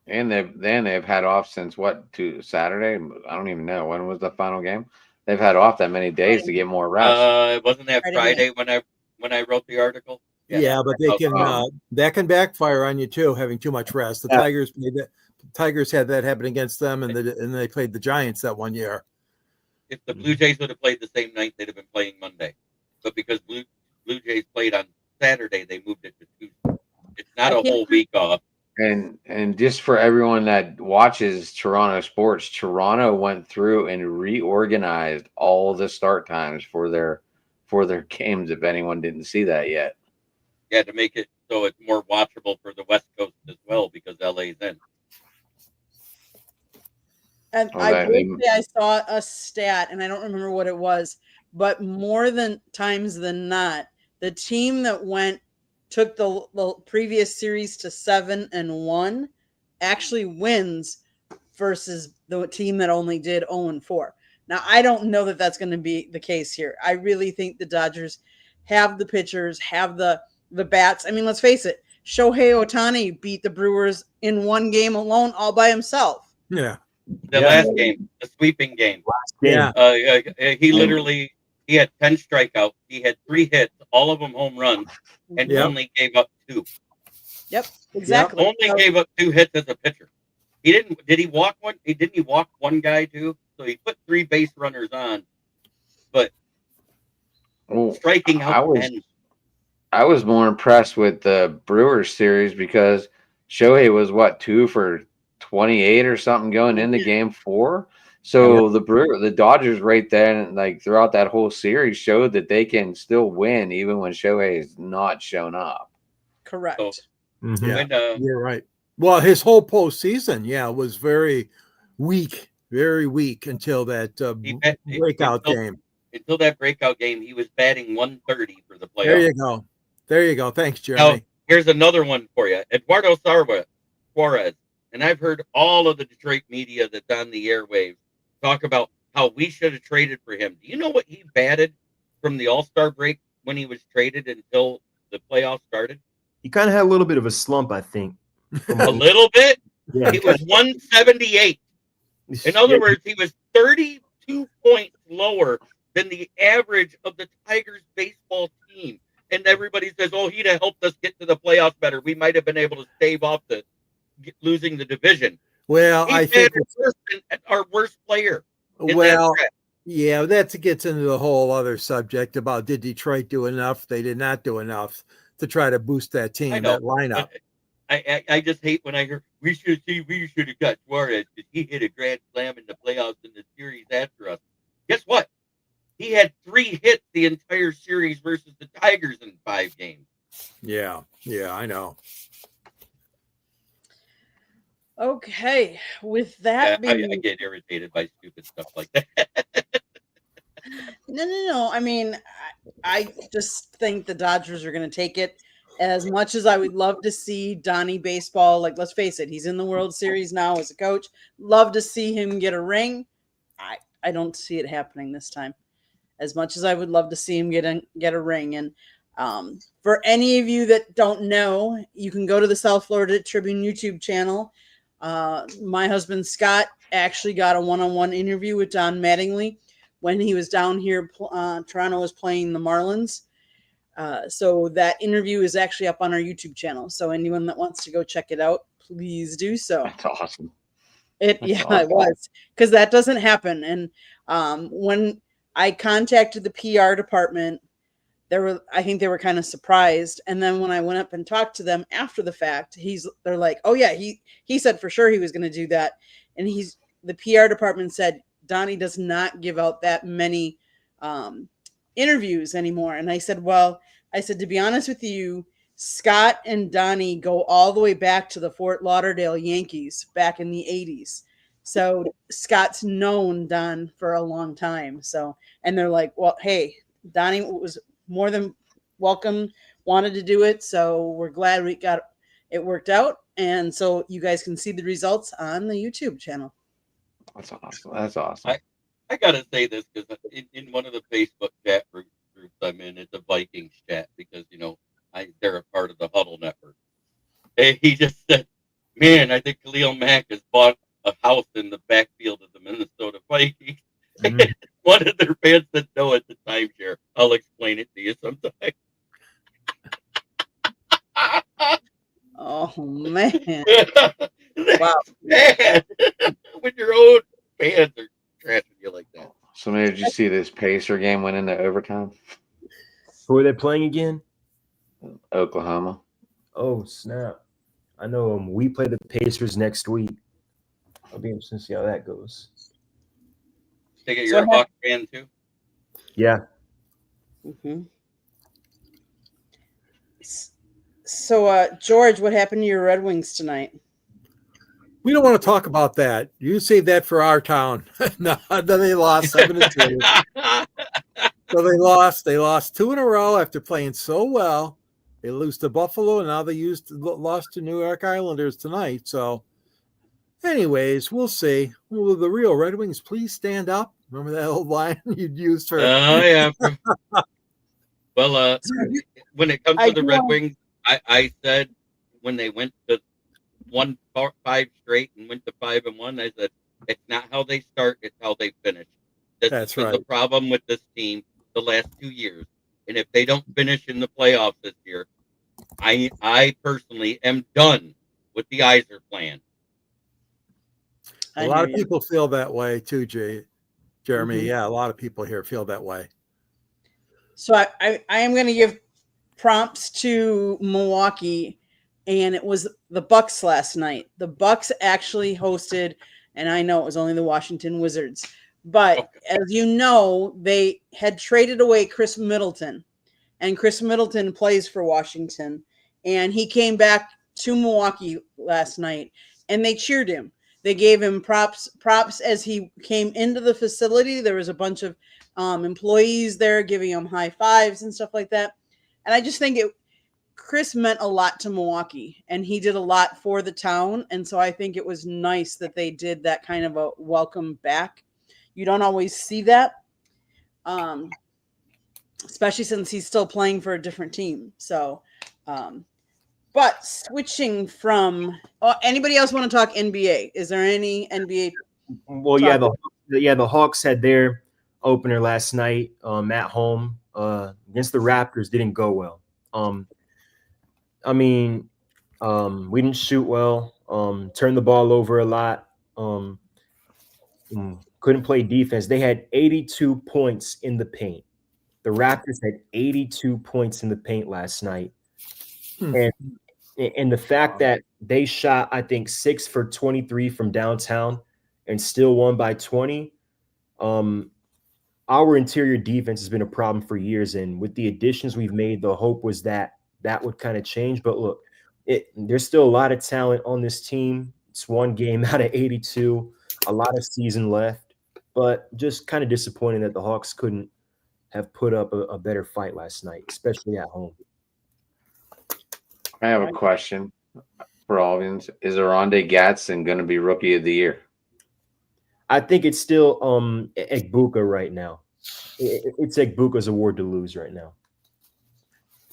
[SPEAKER 5] And they've had off since what, to Saturday? I don't even know when was the final game. They've had off that many days to get more rest.
[SPEAKER 2] Wasn't that
[SPEAKER 1] Friday
[SPEAKER 2] Friday when I wrote the article?
[SPEAKER 3] Yeah, but they can
[SPEAKER 5] Oh.
[SPEAKER 3] that can backfire on you too, having too much rest. The
[SPEAKER 4] Yeah.
[SPEAKER 3] Tigers had that happen against them, and they played the Giants that one year.
[SPEAKER 2] If the Blue Jays would have played the same night, they'd have been playing Monday. But because Blue Jays played on Saturday, they moved it to Tuesday. It's not
[SPEAKER 1] I
[SPEAKER 2] a
[SPEAKER 1] can't-
[SPEAKER 2] whole week off.
[SPEAKER 5] And just for everyone that watches Toronto sports, Toronto went through and reorganized all the start times for their games. If anyone didn't see that yet,
[SPEAKER 2] Yeah, to make it so it's more watchable for the West Coast as well, because LA's in.
[SPEAKER 1] And
[SPEAKER 5] Oh,
[SPEAKER 1] I
[SPEAKER 5] that-
[SPEAKER 1] will say I saw a stat, and I don't remember what it was, but more than times than not, the team that took the previous series to 7-1 actually wins versus the team that only did 0-4. Now, I don't know that that's going to be the case here. I really think the Dodgers have the pitchers, have the bats. I mean, let's face it, Shohei Ohtani beat the Brewers in one game alone all by himself.
[SPEAKER 3] Yeah,
[SPEAKER 2] The
[SPEAKER 4] Yeah.
[SPEAKER 2] last game, the sweeping game,
[SPEAKER 3] yeah,
[SPEAKER 2] he literally he had 10 strikeouts. He had 3 hits, all of them home runs, and
[SPEAKER 3] Yep.
[SPEAKER 2] only gave up 2.
[SPEAKER 1] Yep, exactly.
[SPEAKER 2] Only
[SPEAKER 1] So-
[SPEAKER 2] gave up 2 hits as a pitcher. He didn't. Did he walk one? Didn't he walk one guy too? So he put 3 base runners on, but
[SPEAKER 5] well,
[SPEAKER 2] striking
[SPEAKER 5] I
[SPEAKER 2] out
[SPEAKER 5] was
[SPEAKER 2] 10.
[SPEAKER 5] I was more impressed with the Brewers series because Shohei was what, 2 for 28 or something going into game 4. So the Dodgers right there and like throughout that whole series showed that they can still win even when Shohei is not shown up.
[SPEAKER 1] Correct.
[SPEAKER 2] So-
[SPEAKER 4] Mhm.
[SPEAKER 3] Yeah.
[SPEAKER 2] When,
[SPEAKER 3] you're right. Well, his whole postseason, was very weak until that breakout game.
[SPEAKER 2] until that breakout game, he was batting 130 for the playoffs.
[SPEAKER 3] There you go. Thanks, Jeremy.
[SPEAKER 2] Here's another one for you. Eduardo Suarez. And I've heard all of the Detroit media that's on the airwaves talk about how we should have traded for him. Do you know what he batted from the All-Star break when he was traded until the playoffs started?
[SPEAKER 4] He kind of had a little bit of a slump, I think.
[SPEAKER 2] A little bit.
[SPEAKER 4] Yeah,
[SPEAKER 2] He was 178. In other words, he was 32 points lower than the average of the Tigers baseball team. And everybody says, oh, he'd have helped us get to the playoffs better. We might have been able to stave off losing the division.
[SPEAKER 3] Well,
[SPEAKER 2] He
[SPEAKER 3] I think
[SPEAKER 2] batted worse than our worst player. in that
[SPEAKER 3] well,
[SPEAKER 2] stretch.
[SPEAKER 3] yeah, that gets into the whole other subject about did Detroit do enough? They did not do enough to try to boost that team,
[SPEAKER 2] I know.
[SPEAKER 3] that lineup.
[SPEAKER 2] I just hate when I hear we should have got Suarez because he hit a grand slam in the playoffs in the series after us. Guess what? He had 3 hits the entire series versus the Tigers in 5 games.
[SPEAKER 3] Yeah, I know.
[SPEAKER 1] Okay, with that
[SPEAKER 2] I
[SPEAKER 1] being
[SPEAKER 2] get irritated by stupid stuff like that.
[SPEAKER 1] no. I mean, I just think the Dodgers are going to take it. As much as I would love to see Donnie baseball, like let's face it, he's in the World Series now as a coach. Love to see him get a ring. I don't see it happening this time. As much as I would love to see him get a ring, and for any of you that don't know, you can go to the South Florida Tribune YouTube channel. My husband Scott actually got a one-on-one interview with Don Mattingly when he was down here. Toronto was playing the Marlins. So that interview is actually up on our YouTube channel. So anyone that wants to go check it out, please do so.
[SPEAKER 5] That's awesome.
[SPEAKER 1] It
[SPEAKER 5] awesome.
[SPEAKER 1] was, because that doesn't happen. And when I contacted the PR department, I think they were kind of surprised. And then when I went up and talked to them after the fact, they're like, oh yeah, he said for sure he was going to do that. And the PR department said Donnie does not give out that many interviews anymore. And I said, to be honest with you, Scott and Donnie go all the way back to the Fort Lauderdale Yankees back in the 80s. So Scott's known Don for a long time. So, and they're like, well, hey, Donnie was more than welcome, wanted to do it. So we're glad we got it worked out. And so you guys can see the results on the YouTube channel.
[SPEAKER 5] That's awesome. That's awesome.
[SPEAKER 2] I gotta say this because in one of the Facebook chat groups I'm in, it's a Vikings chat because they're a part of the Huddle Network. And he just said, "Man, I think Khalil Mack has bought a house in the backfield of the Minnesota Vikings." One of their fans said, "No, it's a timeshare. I'll explain it to you sometime."
[SPEAKER 1] Oh man!
[SPEAKER 2] Wow, man! When your own fans are trashing you like that.
[SPEAKER 5] So, maybe did you see this Pacer game went into overtime?
[SPEAKER 4] Who are they playing again?
[SPEAKER 5] Oklahoma.
[SPEAKER 4] Oh, snap. I know we play the Pacers next week. I'll be interested to see how that goes.
[SPEAKER 2] Take it, you're a Hawks fan too?
[SPEAKER 4] Yeah.
[SPEAKER 1] Mm-hmm. So, George, what happened to your Red Wings tonight?
[SPEAKER 3] We don't want to talk about that. You save that for our town. No, they lost 7-2. So they lost 2 in a row after playing so well. They lose to Buffalo, and now they lost to New York Islanders tonight. So, anyways, we'll see. Will the real Red Wings please stand up? Remember that old line you'd used for?
[SPEAKER 2] Oh yeah. Well, when it comes to the Red Wings, I said when they went to 1-5 straight and went to 5-1, I said it's not how they start, it's how they finish. That's right. The problem with this team the last 2 years, and if they don't finish in the playoffs this year, I personally am done with the Yzer plan.
[SPEAKER 3] A lot of people feel that way too, Jeremy. Mm-hmm. Yeah, a lot of people here feel that way.
[SPEAKER 1] So I am going to give prompts to Milwaukee, and it was the Bucks last night. The Bucks actually hosted, and I know it was only the Washington Wizards, but as you know, they had traded away Chris Middleton, and Chris Middleton plays for Washington, and he came back to Milwaukee last night, and they cheered him. They gave him props as he came into the facility. There was a bunch of employees there giving him high fives and stuff like that. And I just think Chris meant a lot to Milwaukee, and he did a lot for the town. And so I think it was nice that they did that kind of a welcome back. You don't always see that, especially since he's still playing for a different team. So, but switching from anybody else want to talk NBA? Is there any NBA?
[SPEAKER 4] Well, the Hawks had their opener last night at home against the Raptors. Didn't go well. We didn't shoot well. Turned the ball over a lot. Couldn't play defense. They had 82 points in the paint. The Raptors had 82 points in the paint last night. And the fact that they shot, I think, 6 for 23 from downtown and still won by 20. Our interior defense has been a problem for years. And with the additions we've made, the hope was that would kind of change. But look, there's still a lot of talent on this team. It's one game out of 82, a lot of season left. But just kind of disappointing that the Hawks couldn't have put up a better fight last night, especially at home.
[SPEAKER 5] I have a question for all of you. Is Oronde Gadsden going to be Rookie of the Year?
[SPEAKER 4] I think it's still Egbuka right now. It's Egbuka's award to lose right now.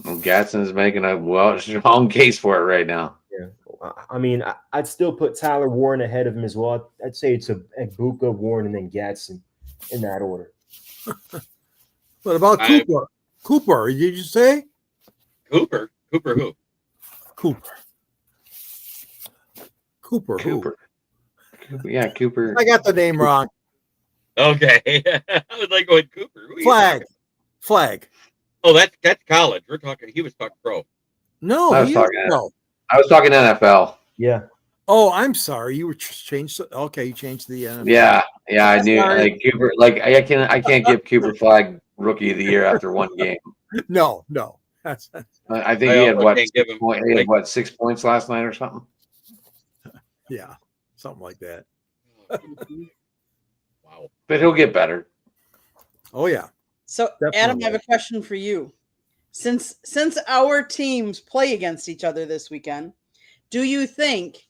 [SPEAKER 5] Well, Gadsden's making a strong case for it right now.
[SPEAKER 4] Yeah, I'd still put Tyler Warren ahead of him as well. I'd say it's Egbuka, Warren, and then Gadsden in that order.
[SPEAKER 3] What about Cooper? Cooper, did you say?
[SPEAKER 2] Cooper who?
[SPEAKER 3] Cooper who?
[SPEAKER 5] Yeah, Cooper.
[SPEAKER 3] I got the name wrong.
[SPEAKER 2] Okay. I was like going Cooper.
[SPEAKER 3] Flag.
[SPEAKER 2] Oh, that's college. He was talking pro.
[SPEAKER 3] No,
[SPEAKER 5] I was talking NFL.
[SPEAKER 4] Yeah.
[SPEAKER 3] Oh, I'm sorry. You were changed. Okay, you changed the NFL.
[SPEAKER 5] Yeah, I knew. Like Cooper. Like I can't give Cooper Flag Rookie of the Year after one game.
[SPEAKER 3] No.
[SPEAKER 5] I think he had 6 points last night or something.
[SPEAKER 3] Yeah, something like that.
[SPEAKER 2] Wow.
[SPEAKER 5] But he'll get better.
[SPEAKER 3] Oh yeah.
[SPEAKER 1] So definitely. Adam, I have a question for you. Since our teams play against each other this weekend, Do you think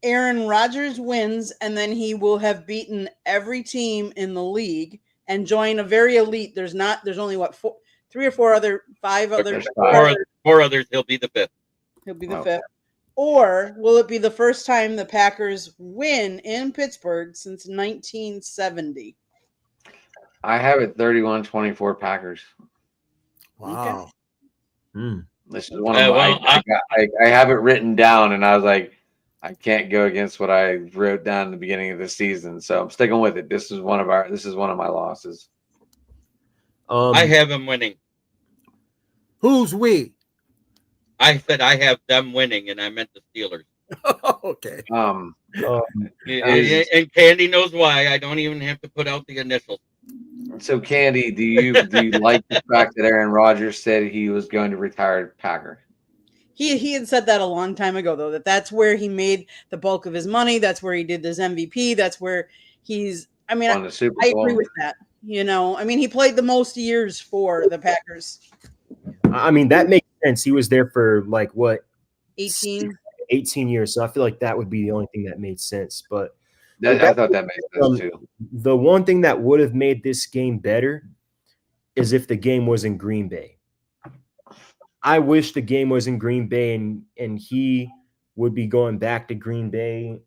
[SPEAKER 1] Aaron Rodgers wins and then he will have beaten every team in the league and join a very elite? There's only what, five other.
[SPEAKER 5] There's
[SPEAKER 2] Four others. He'll be the fifth.
[SPEAKER 1] He'll be the
[SPEAKER 5] Oh.
[SPEAKER 1] fifth. Or will it be the first time the Packers win in Pittsburgh since 1970?
[SPEAKER 5] I have it 31-24 Packers.
[SPEAKER 3] Wow.
[SPEAKER 5] This is one of
[SPEAKER 2] Well,
[SPEAKER 5] I have it written down, and I was like, I can't go against what I wrote down in the beginning of the season, so I'm sticking with it. This is one of my losses.
[SPEAKER 2] I have him winning.
[SPEAKER 3] Who's we?
[SPEAKER 2] I said I have them winning, and I meant the Steelers.
[SPEAKER 3] Okay.
[SPEAKER 2] And Candy knows why. I don't even have to put out the initials.
[SPEAKER 5] So Candy, do you like the fact that Aaron Rodgers said he was going to retire Packer?
[SPEAKER 1] He had said that a long time ago, though, that's where he made the bulk of his money. That's where he did his MVP. That's where he's. I mean,
[SPEAKER 5] On the Super
[SPEAKER 1] I
[SPEAKER 5] Bowl?
[SPEAKER 1] agree with that. I mean, he played the most years for the Packers.
[SPEAKER 4] I mean, that makes sense. He was there for like what,
[SPEAKER 1] 18
[SPEAKER 4] years. So I feel like that would be the only thing that made sense. But
[SPEAKER 5] I thought that made sense too.
[SPEAKER 4] the one thing that would have made this game better is if the game was in Green Bay. I wish the game was in Green Bay and he would be going back to Green Bay.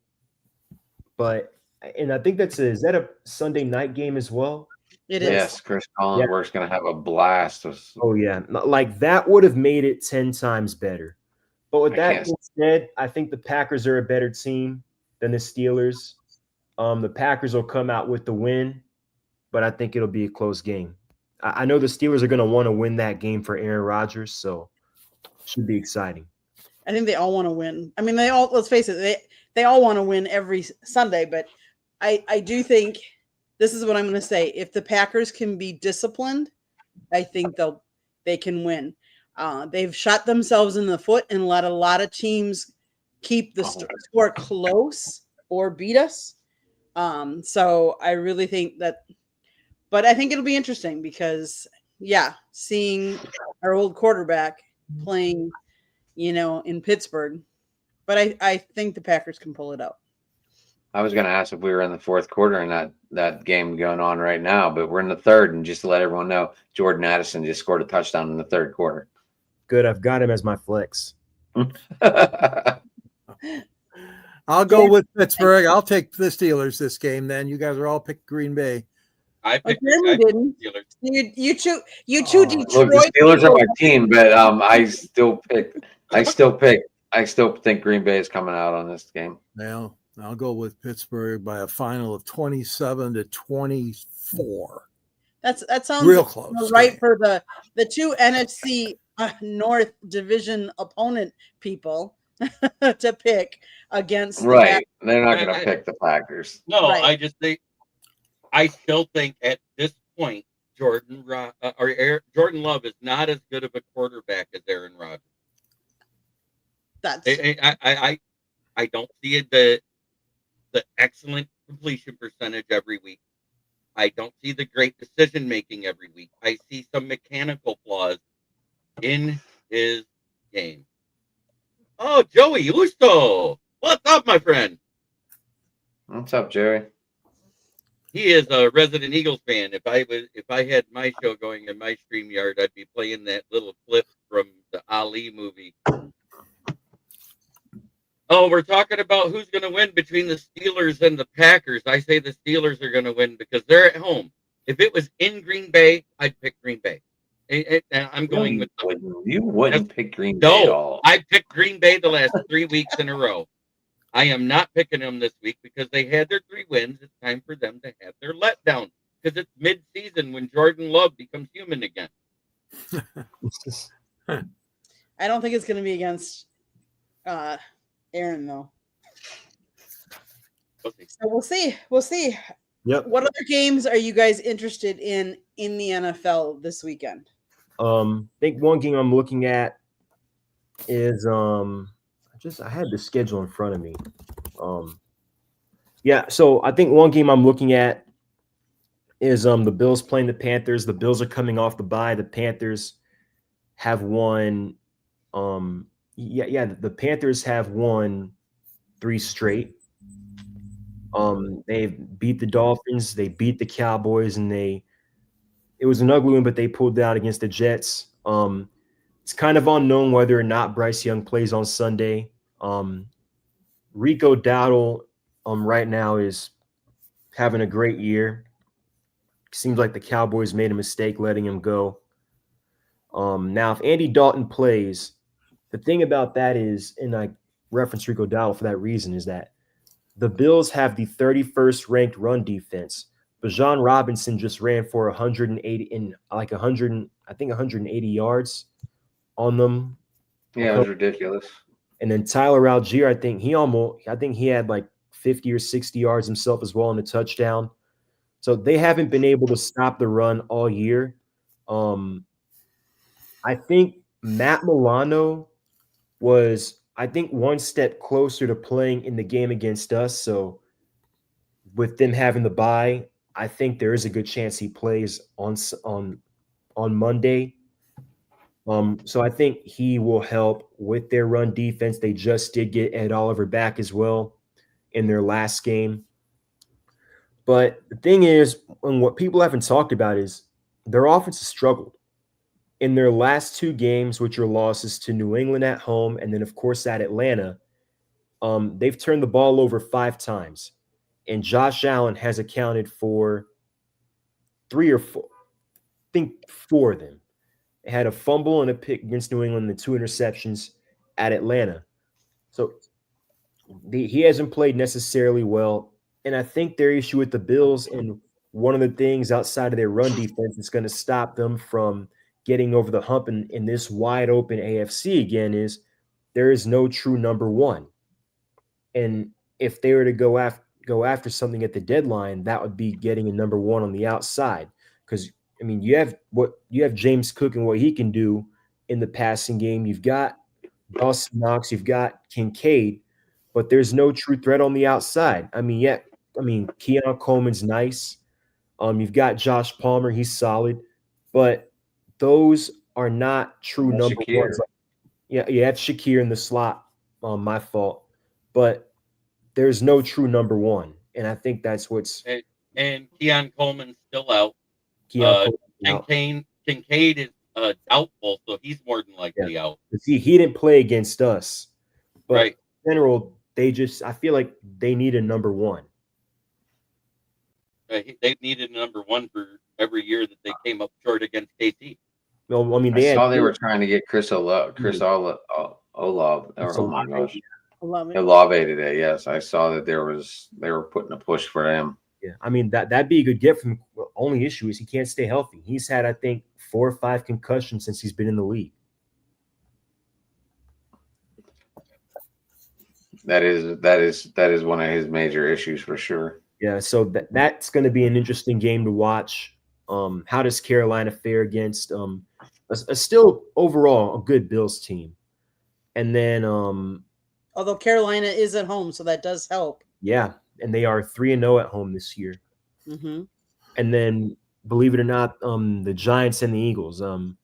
[SPEAKER 4] And I think is that a Sunday night game as well?
[SPEAKER 1] It is.
[SPEAKER 5] Yes, Chris Collinsworth's going to have a blast.
[SPEAKER 4] Oh, yeah. Like that would have made it 10 times better. But with that being said, I think the Packers are a better team than the Steelers. The Packers will come out with the win, but I think it'll be a close game. I know the Steelers are going to want to win that game for Aaron Rodgers, so it should be exciting.
[SPEAKER 1] I think they all want to win. I mean, let's face it, they all want to win every Sunday, but I do think this is what I'm going to say. If the Packers can be disciplined, I think they can win. They've shot themselves in the foot and let a lot of teams keep the score close or beat us. So I really think that, but I think it'll be interesting because, seeing our old quarterback playing, in Pittsburgh, but I think the Packers can pull it out.
[SPEAKER 5] I was going to ask if we were in the fourth quarter and that game going on right now, but we're in the third. And just to let everyone know, Jordan Addison just scored a touchdown in the third quarter.
[SPEAKER 4] Good. I've got him as my flex.
[SPEAKER 3] I'll go with Pittsburgh. I'll take the Steelers this game. Then you guys are all picked Green Bay.
[SPEAKER 2] I picked
[SPEAKER 1] didn't.
[SPEAKER 2] Steelers.
[SPEAKER 1] You two Detroit.
[SPEAKER 5] Look, the Steelers are my team, but I still think Green Bay is coming out on this game.
[SPEAKER 3] Now I'll go with Pittsburgh by a final of 27-24.
[SPEAKER 1] That sounds
[SPEAKER 3] real close.
[SPEAKER 1] Right for the two NFC North Division opponent people to pick against.
[SPEAKER 5] Right, they're not going to pick the Packers.
[SPEAKER 2] No,
[SPEAKER 1] right.
[SPEAKER 2] I just think. I still think at this point, Jordan Love is not as good of a quarterback as Aaron Rodgers. I don't see the excellent completion percentage every week. I don't see the great decision making every week. I see some mechanical flaws in his game. Oh, Joey Usto, what's up, my friend?
[SPEAKER 5] What's up, Jerry?
[SPEAKER 2] He is a resident Eagles fan. If I had my show going in my StreamYard, I'd be playing that little clip from the Ali movie. Oh, we're talking about who's going to win between the Steelers and the Packers. I say the Steelers are going to win because they're at home. If it was in Green Bay, I'd pick Green Bay. I'm going with
[SPEAKER 5] you wouldn't pick Green Bay at all.
[SPEAKER 2] I picked Green Bay the last 3 weeks in a row. I am not picking them this week because they had their 3 wins. It's time for them to have their letdown because it's mid-season when Jordan Love becomes human again.
[SPEAKER 1] I don't think it's going to be against Aaron, though.
[SPEAKER 2] Okay.
[SPEAKER 1] So we'll see. We'll see.
[SPEAKER 4] Yep.
[SPEAKER 1] What other games are you guys interested in the NFL this weekend?
[SPEAKER 4] I think one game I'm looking at is I had the schedule in front of me. So I think one game I'm looking at is the Bills playing the Panthers. The Bills are coming off the bye. The Panthers have won yeah. The Panthers have won 3 straight. They beat the Dolphins, they beat the Cowboys, and it was an ugly one, but they pulled out against the Jets. It's kind of unknown whether or not Bryce Young plays on Sunday. Rico Dowdle right now is having a great year. Seems like the Cowboys made a mistake letting him go. Now, if Andy Dalton plays, the thing about that is, and I reference Rico Dowdle for that reason, is that the Bills have the 31st ranked run defense. Bijan Robinson just ran for 180 in like 100, I think 180 yards on them.
[SPEAKER 5] Yeah, it was ridiculous.
[SPEAKER 4] And then Tyler Algier, I think he had like 50 or 60 yards himself as well on the touchdown. So they haven't been able to stop the run all year. I think Matt Milano was, I think, one step closer to playing in the game against us. So with them having the bye, I think there is a good chance he plays on Monday. So I think he will help with their run defense. They just did get Ed Oliver back as well in their last game. But the thing is, and what people haven't talked about is their offense has struggled. In their last 2 games, which are losses to New England at home and then, of course, at Atlanta, they've turned the ball over 5 times. And Josh Allen has accounted for 3 or 4, I think 4 of them. It had a fumble and a pick against New England and 2 interceptions at Atlanta. So he hasn't played necessarily well. And I think their issue with the Bills, and one of the things outside of their run defense that's going to stop them from getting over the hump in this wide open AFC again, is there is no true number 1. And if they were to go after something at the deadline, that would be getting a number 1 on the outside. Because I mean, you have James Cook and what he can do in the passing game. You've got Dawson Knox, you've got Kincaid, but there's no true threat on the outside. Keon Coleman's nice. You've got Josh Palmer, he's solid, but those are not true number
[SPEAKER 5] Shakir.
[SPEAKER 4] ones. Yeah, you have Shakir in the slot. My fault, but there's no true number 1, and I think that's what's.
[SPEAKER 2] And Keon Coleman's still out.
[SPEAKER 4] Keon Coleman
[SPEAKER 2] Kincaid is doubtful, so he's more than likely out.
[SPEAKER 4] He didn't play against us, but
[SPEAKER 2] Right.
[SPEAKER 4] in general, I feel like they need a number 1.
[SPEAKER 2] They've needed a number 1 for every year that they came up short against KC.
[SPEAKER 4] Well, I mean,
[SPEAKER 5] I saw they were trying to get Chris Olave. Oh my gosh, Olave today. Yes, I saw that they were putting a push for him.
[SPEAKER 4] Yeah, I mean that'd be a good get from him. The only issue is he can't stay healthy. He's had, I think, 4 or 5 concussions since he's been in the league.
[SPEAKER 5] That is one of his major issues for sure.
[SPEAKER 4] Yeah, so that's going to be an interesting game to watch. How does Carolina fare against a still overall a good Bills team? And then
[SPEAKER 1] although Carolina is at home, so that does help.
[SPEAKER 4] Yeah, and they are 3-0 at home this year.
[SPEAKER 1] Mm-hmm.
[SPEAKER 4] And then, believe it or not, the Giants and the Eagles. The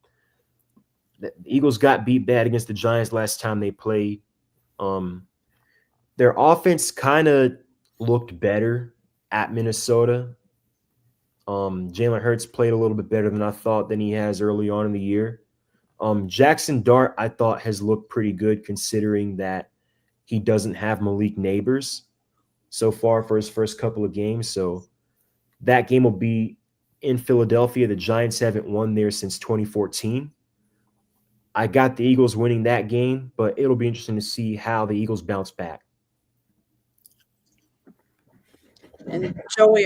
[SPEAKER 4] Eagles got beat bad against the Giants last time they played. Their offense kind of looked better at Minnesota. Jalen Hurts played a little bit better than I thought than he has early on in the year. Jackson Dart, I thought, has looked pretty good considering that he doesn't have Malik Neighbors so far for his first couple of games. So that game will be in Philadelphia. The Giants haven't won there since 2014. I got the Eagles winning that game, but it'll be interesting to see how the Eagles bounce back.
[SPEAKER 1] And Joey,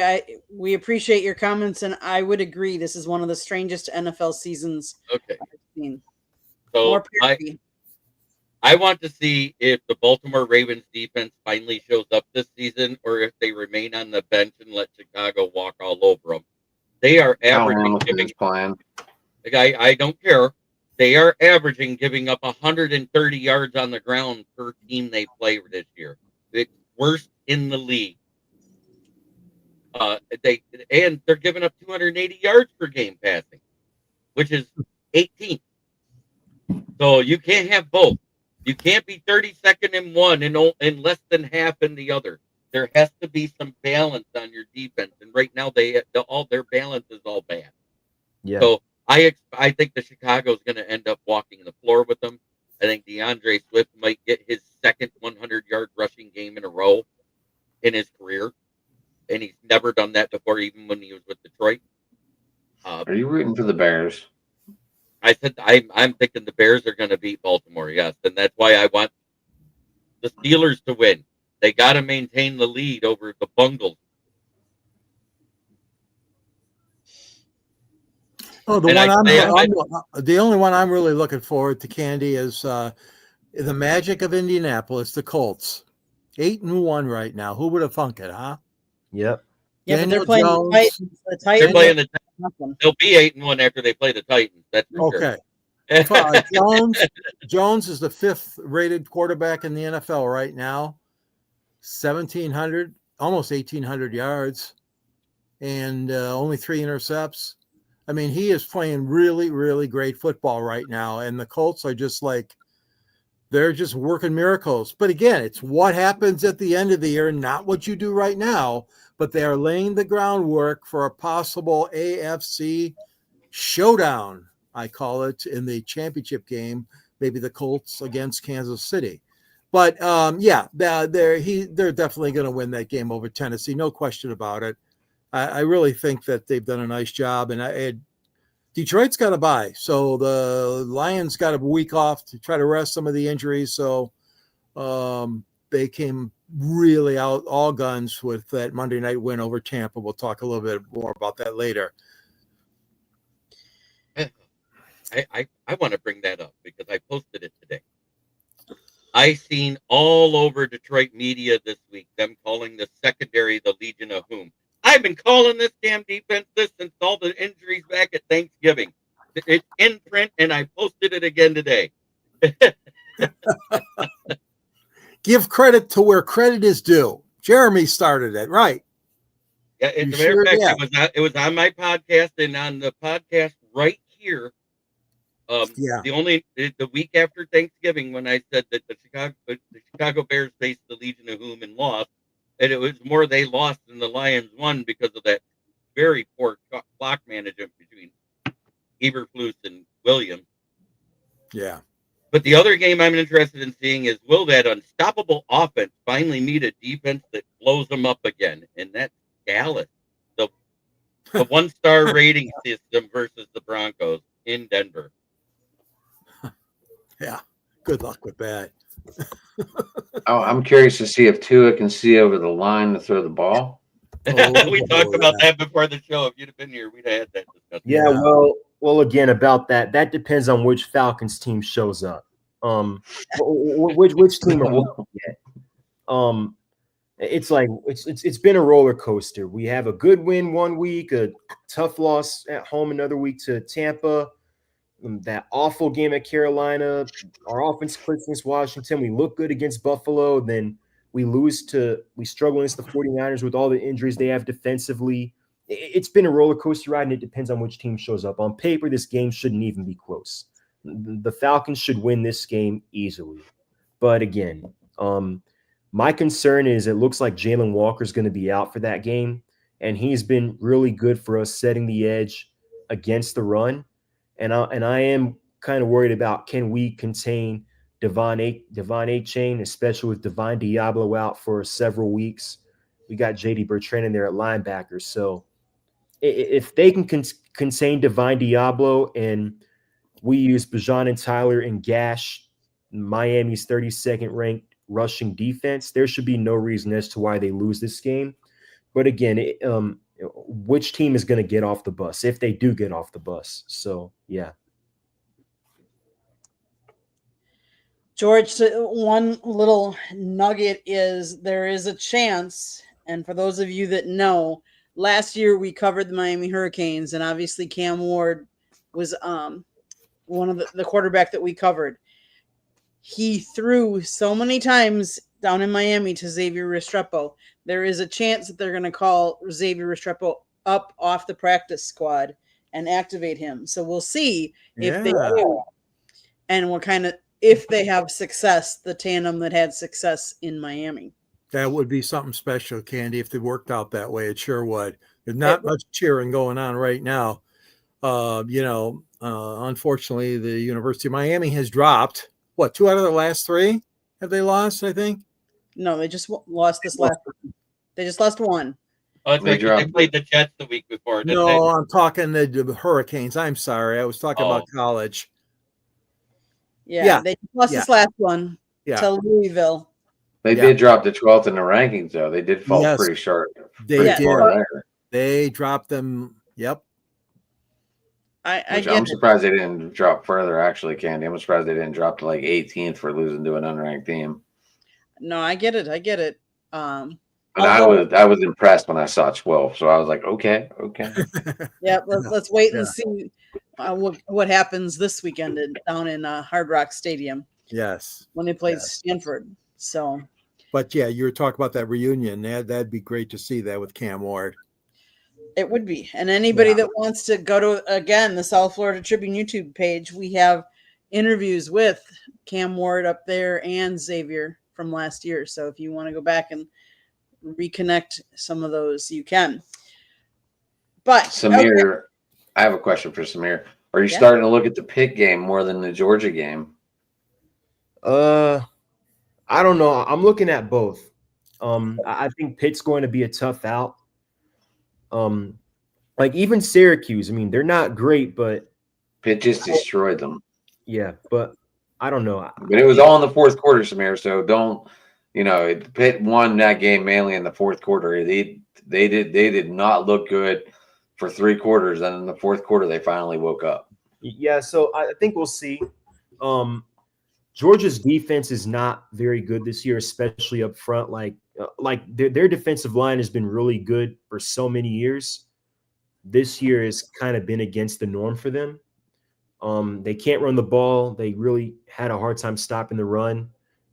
[SPEAKER 1] we appreciate your comments, and I would agree. This is one of the strangest NFL seasons
[SPEAKER 2] Okay.
[SPEAKER 1] I've seen.
[SPEAKER 2] So
[SPEAKER 1] More parity.
[SPEAKER 2] I want to see if the Baltimore Ravens defense finally shows up this season, or if they remain on the bench and let Chicago walk all over them. They are averaging I don't care. They are averaging giving up 130 yards on the ground per team they play this year. It's worst in the league. They're giving up 280 yards per game passing, which is 18. So you can't have both. You can't be 32nd in one and less than half in the other. There has to be some balance on your defense, and right now all their balance is all bad.
[SPEAKER 4] Yeah.
[SPEAKER 2] So I think the Chicago's going to end up walking the floor with them. I think DeAndre Swift might get his second 100-yard rushing game in a row in his career, and he's never done that before, even when he was with Detroit.
[SPEAKER 5] Are you rooting for the Bears?
[SPEAKER 2] I said I'm thinking the Bears are going to beat Baltimore, yes, and that's why I want the Steelers to win. They got to maintain the lead over the Bungles.
[SPEAKER 3] Oh, the only one I'm really looking forward to, Candy, is the magic of Indianapolis, the Colts. 8-1 right now. Who would have thunk it, huh?
[SPEAKER 4] Yep.
[SPEAKER 1] Yeah,
[SPEAKER 3] Daniel
[SPEAKER 1] but they're playing
[SPEAKER 3] Jones.
[SPEAKER 1] the Titans.
[SPEAKER 2] They're playing the.
[SPEAKER 1] Nothing.
[SPEAKER 2] They'll be 8-1 after they play the Titans. That's for
[SPEAKER 3] Okay.
[SPEAKER 2] sure.
[SPEAKER 3] Jones is the 5th rated quarterback in the NFL right now. 1,700, almost 1,800 yards, and only 3 intercepts. I mean, he is playing really, really great football right now, and the Colts are just like, they're just working miracles. But again, it's what happens at the end of the year, not what you do right now, but they are laying the groundwork for a possible AFC showdown, I call it, in the championship game, maybe the Colts against Kansas City. But they're definitely going to win that game over Tennessee, no question about it. I really think that they've done a nice job, and Detroit's got a bye, so the Lions got a week off to try to rest some of the injuries. So they came really out all guns with that Monday night win over Tampa. We'll talk a little bit more about that later.
[SPEAKER 2] I want to bring that up because I posted it today. I seen all over Detroit media this week them calling the secondary the Legion of Whom. I've been calling this damn defense this since all the injuries back at Thanksgiving. It's in print, and I posted it again today.
[SPEAKER 3] Give credit to where credit is due. Jeremy started it, right?
[SPEAKER 2] Yeah, as a matter of fact, it was on my podcast and on the podcast right here. The week after Thanksgiving, when I said that the Chicago Bears faced the Legion of Whom and lost, and it was more they lost than the Lions won because of that very poor clock management between Eberflus and Williams.
[SPEAKER 3] Yeah.
[SPEAKER 2] But the other game I'm interested in seeing is, will that unstoppable offense finally meet a defense that blows them up again? And that's Dallas, the 1-star rating system versus the Broncos in Denver.
[SPEAKER 3] Yeah. Good luck with that.
[SPEAKER 5] I'm curious to see if Tua can see over the line to throw the ball.
[SPEAKER 2] We talked about that before the show. If you'd have been here, we'd have had that discussion.
[SPEAKER 4] Yeah, well, again, about that depends on which Falcons team shows up. Which team are we at? It's been a roller coaster. We have a good win one week, a tough loss at home another week to Tampa. That awful game at Carolina, our offense clicks against Washington. We look good against Buffalo. Then we struggle against the 49ers with all the injuries they have defensively. It's been a roller coaster ride, and it depends on which team shows up. On paper, this game shouldn't even be close. The Falcons should win this game easily. But again, my concern is it looks like Jalen Walker is going to be out for that game, and he's been really good for us setting the edge against the run. And I am kind of worried about, can we contain Devon Achane, especially with Divine Diablo out for several weeks. We got J.D. Bertrand in there at linebacker. So if they can contain Divine Diablo and we use Bijan and Tyler and gash Miami's 32nd ranked rushing defense, there should be no reason as to why they lose this game. But again, which team is going to get off the bus if they do get off the bus? So, yeah.
[SPEAKER 1] George, one little nugget is there is a chance, and for those of you that know, last year we covered the Miami Hurricanes, and obviously Cam Ward was one of the quarterback that we covered. He threw so many times down in Miami to Xavier Restrepo. There is a chance that they're going to call Xavier Restrepo up off the practice squad and activate him. So we'll see if they do and what kind of if they have success, the tandem that had success in Miami.
[SPEAKER 3] That would be something special, Candy, if they worked out that way. It sure would. There's not much cheering going on right now. Unfortunately, the University of Miami has dropped. What, 2 out of the last 3 have they lost, I think?
[SPEAKER 1] No, they just lost this last one. They just lost one.
[SPEAKER 2] Oh, that's
[SPEAKER 5] They
[SPEAKER 2] right. 'Cause They
[SPEAKER 5] dropped-
[SPEAKER 2] played the Jets the week before, didn't
[SPEAKER 3] No, I'm talking the Hurricanes. I'm sorry. I was talking about
[SPEAKER 2] Oh.
[SPEAKER 3] college.
[SPEAKER 1] Yeah,
[SPEAKER 3] Yeah,
[SPEAKER 1] they just lost
[SPEAKER 3] yeah.
[SPEAKER 1] this last one
[SPEAKER 3] Yeah.
[SPEAKER 1] to Louisville.
[SPEAKER 5] They
[SPEAKER 3] Yeah.
[SPEAKER 5] did drop to 12th in the rankings, though. They did fall
[SPEAKER 3] Yes.
[SPEAKER 5] pretty sharp.
[SPEAKER 3] They
[SPEAKER 5] pretty
[SPEAKER 3] did.
[SPEAKER 5] far there.
[SPEAKER 3] They dropped them. Yep.
[SPEAKER 1] I
[SPEAKER 5] Which
[SPEAKER 1] get
[SPEAKER 5] I'm
[SPEAKER 1] it.
[SPEAKER 5] surprised they didn't drop further, actually, Candy. I'm surprised they didn't drop to like 18th for losing to an unranked team.
[SPEAKER 1] No, I get it.
[SPEAKER 5] But
[SPEAKER 1] Although-
[SPEAKER 5] I was impressed when I saw 12, so I was like, okay.
[SPEAKER 1] Yeah, let's wait and
[SPEAKER 3] Yeah.
[SPEAKER 1] see what happens this weekend down in Hard Rock Stadium
[SPEAKER 3] Yes.
[SPEAKER 1] when they play
[SPEAKER 3] Yes.
[SPEAKER 1] Stanford. So
[SPEAKER 3] But yeah, you were talking about that reunion. That'd be great to see that with Cam Ward.
[SPEAKER 1] it would be. And anybody
[SPEAKER 3] Yeah.
[SPEAKER 1] that wants to go to, again, the South Florida Tribune YouTube page, we have interviews with Cam Ward up there and Xavier from last year. So if you want to go back and reconnect some of those, you can. But
[SPEAKER 5] Samir,
[SPEAKER 1] okay.
[SPEAKER 5] I have a question for Samir. Are you
[SPEAKER 1] Yeah.
[SPEAKER 5] starting to look at the Pitt game more than the Georgia game?
[SPEAKER 4] I don't know. I'm looking at both. I think Pitt's going to be a tough out. Like even Syracuse, I mean, they're not great, but
[SPEAKER 5] Pitt just destroyed them.
[SPEAKER 4] yeah, but I don't know.
[SPEAKER 5] But it was all in the fourth quarter, Samir. So don't, Pitt won that game mainly in the fourth quarter. They did not look good for 3 quarters, and in the fourth quarter they finally woke up.
[SPEAKER 4] Yeah, so I think we'll see. Georgia's defense is not very good this year, especially up front. Like their defensive line has been really good for so many years. This year has kind of been against the norm for them. They can't run the ball. They really had a hard time stopping the run.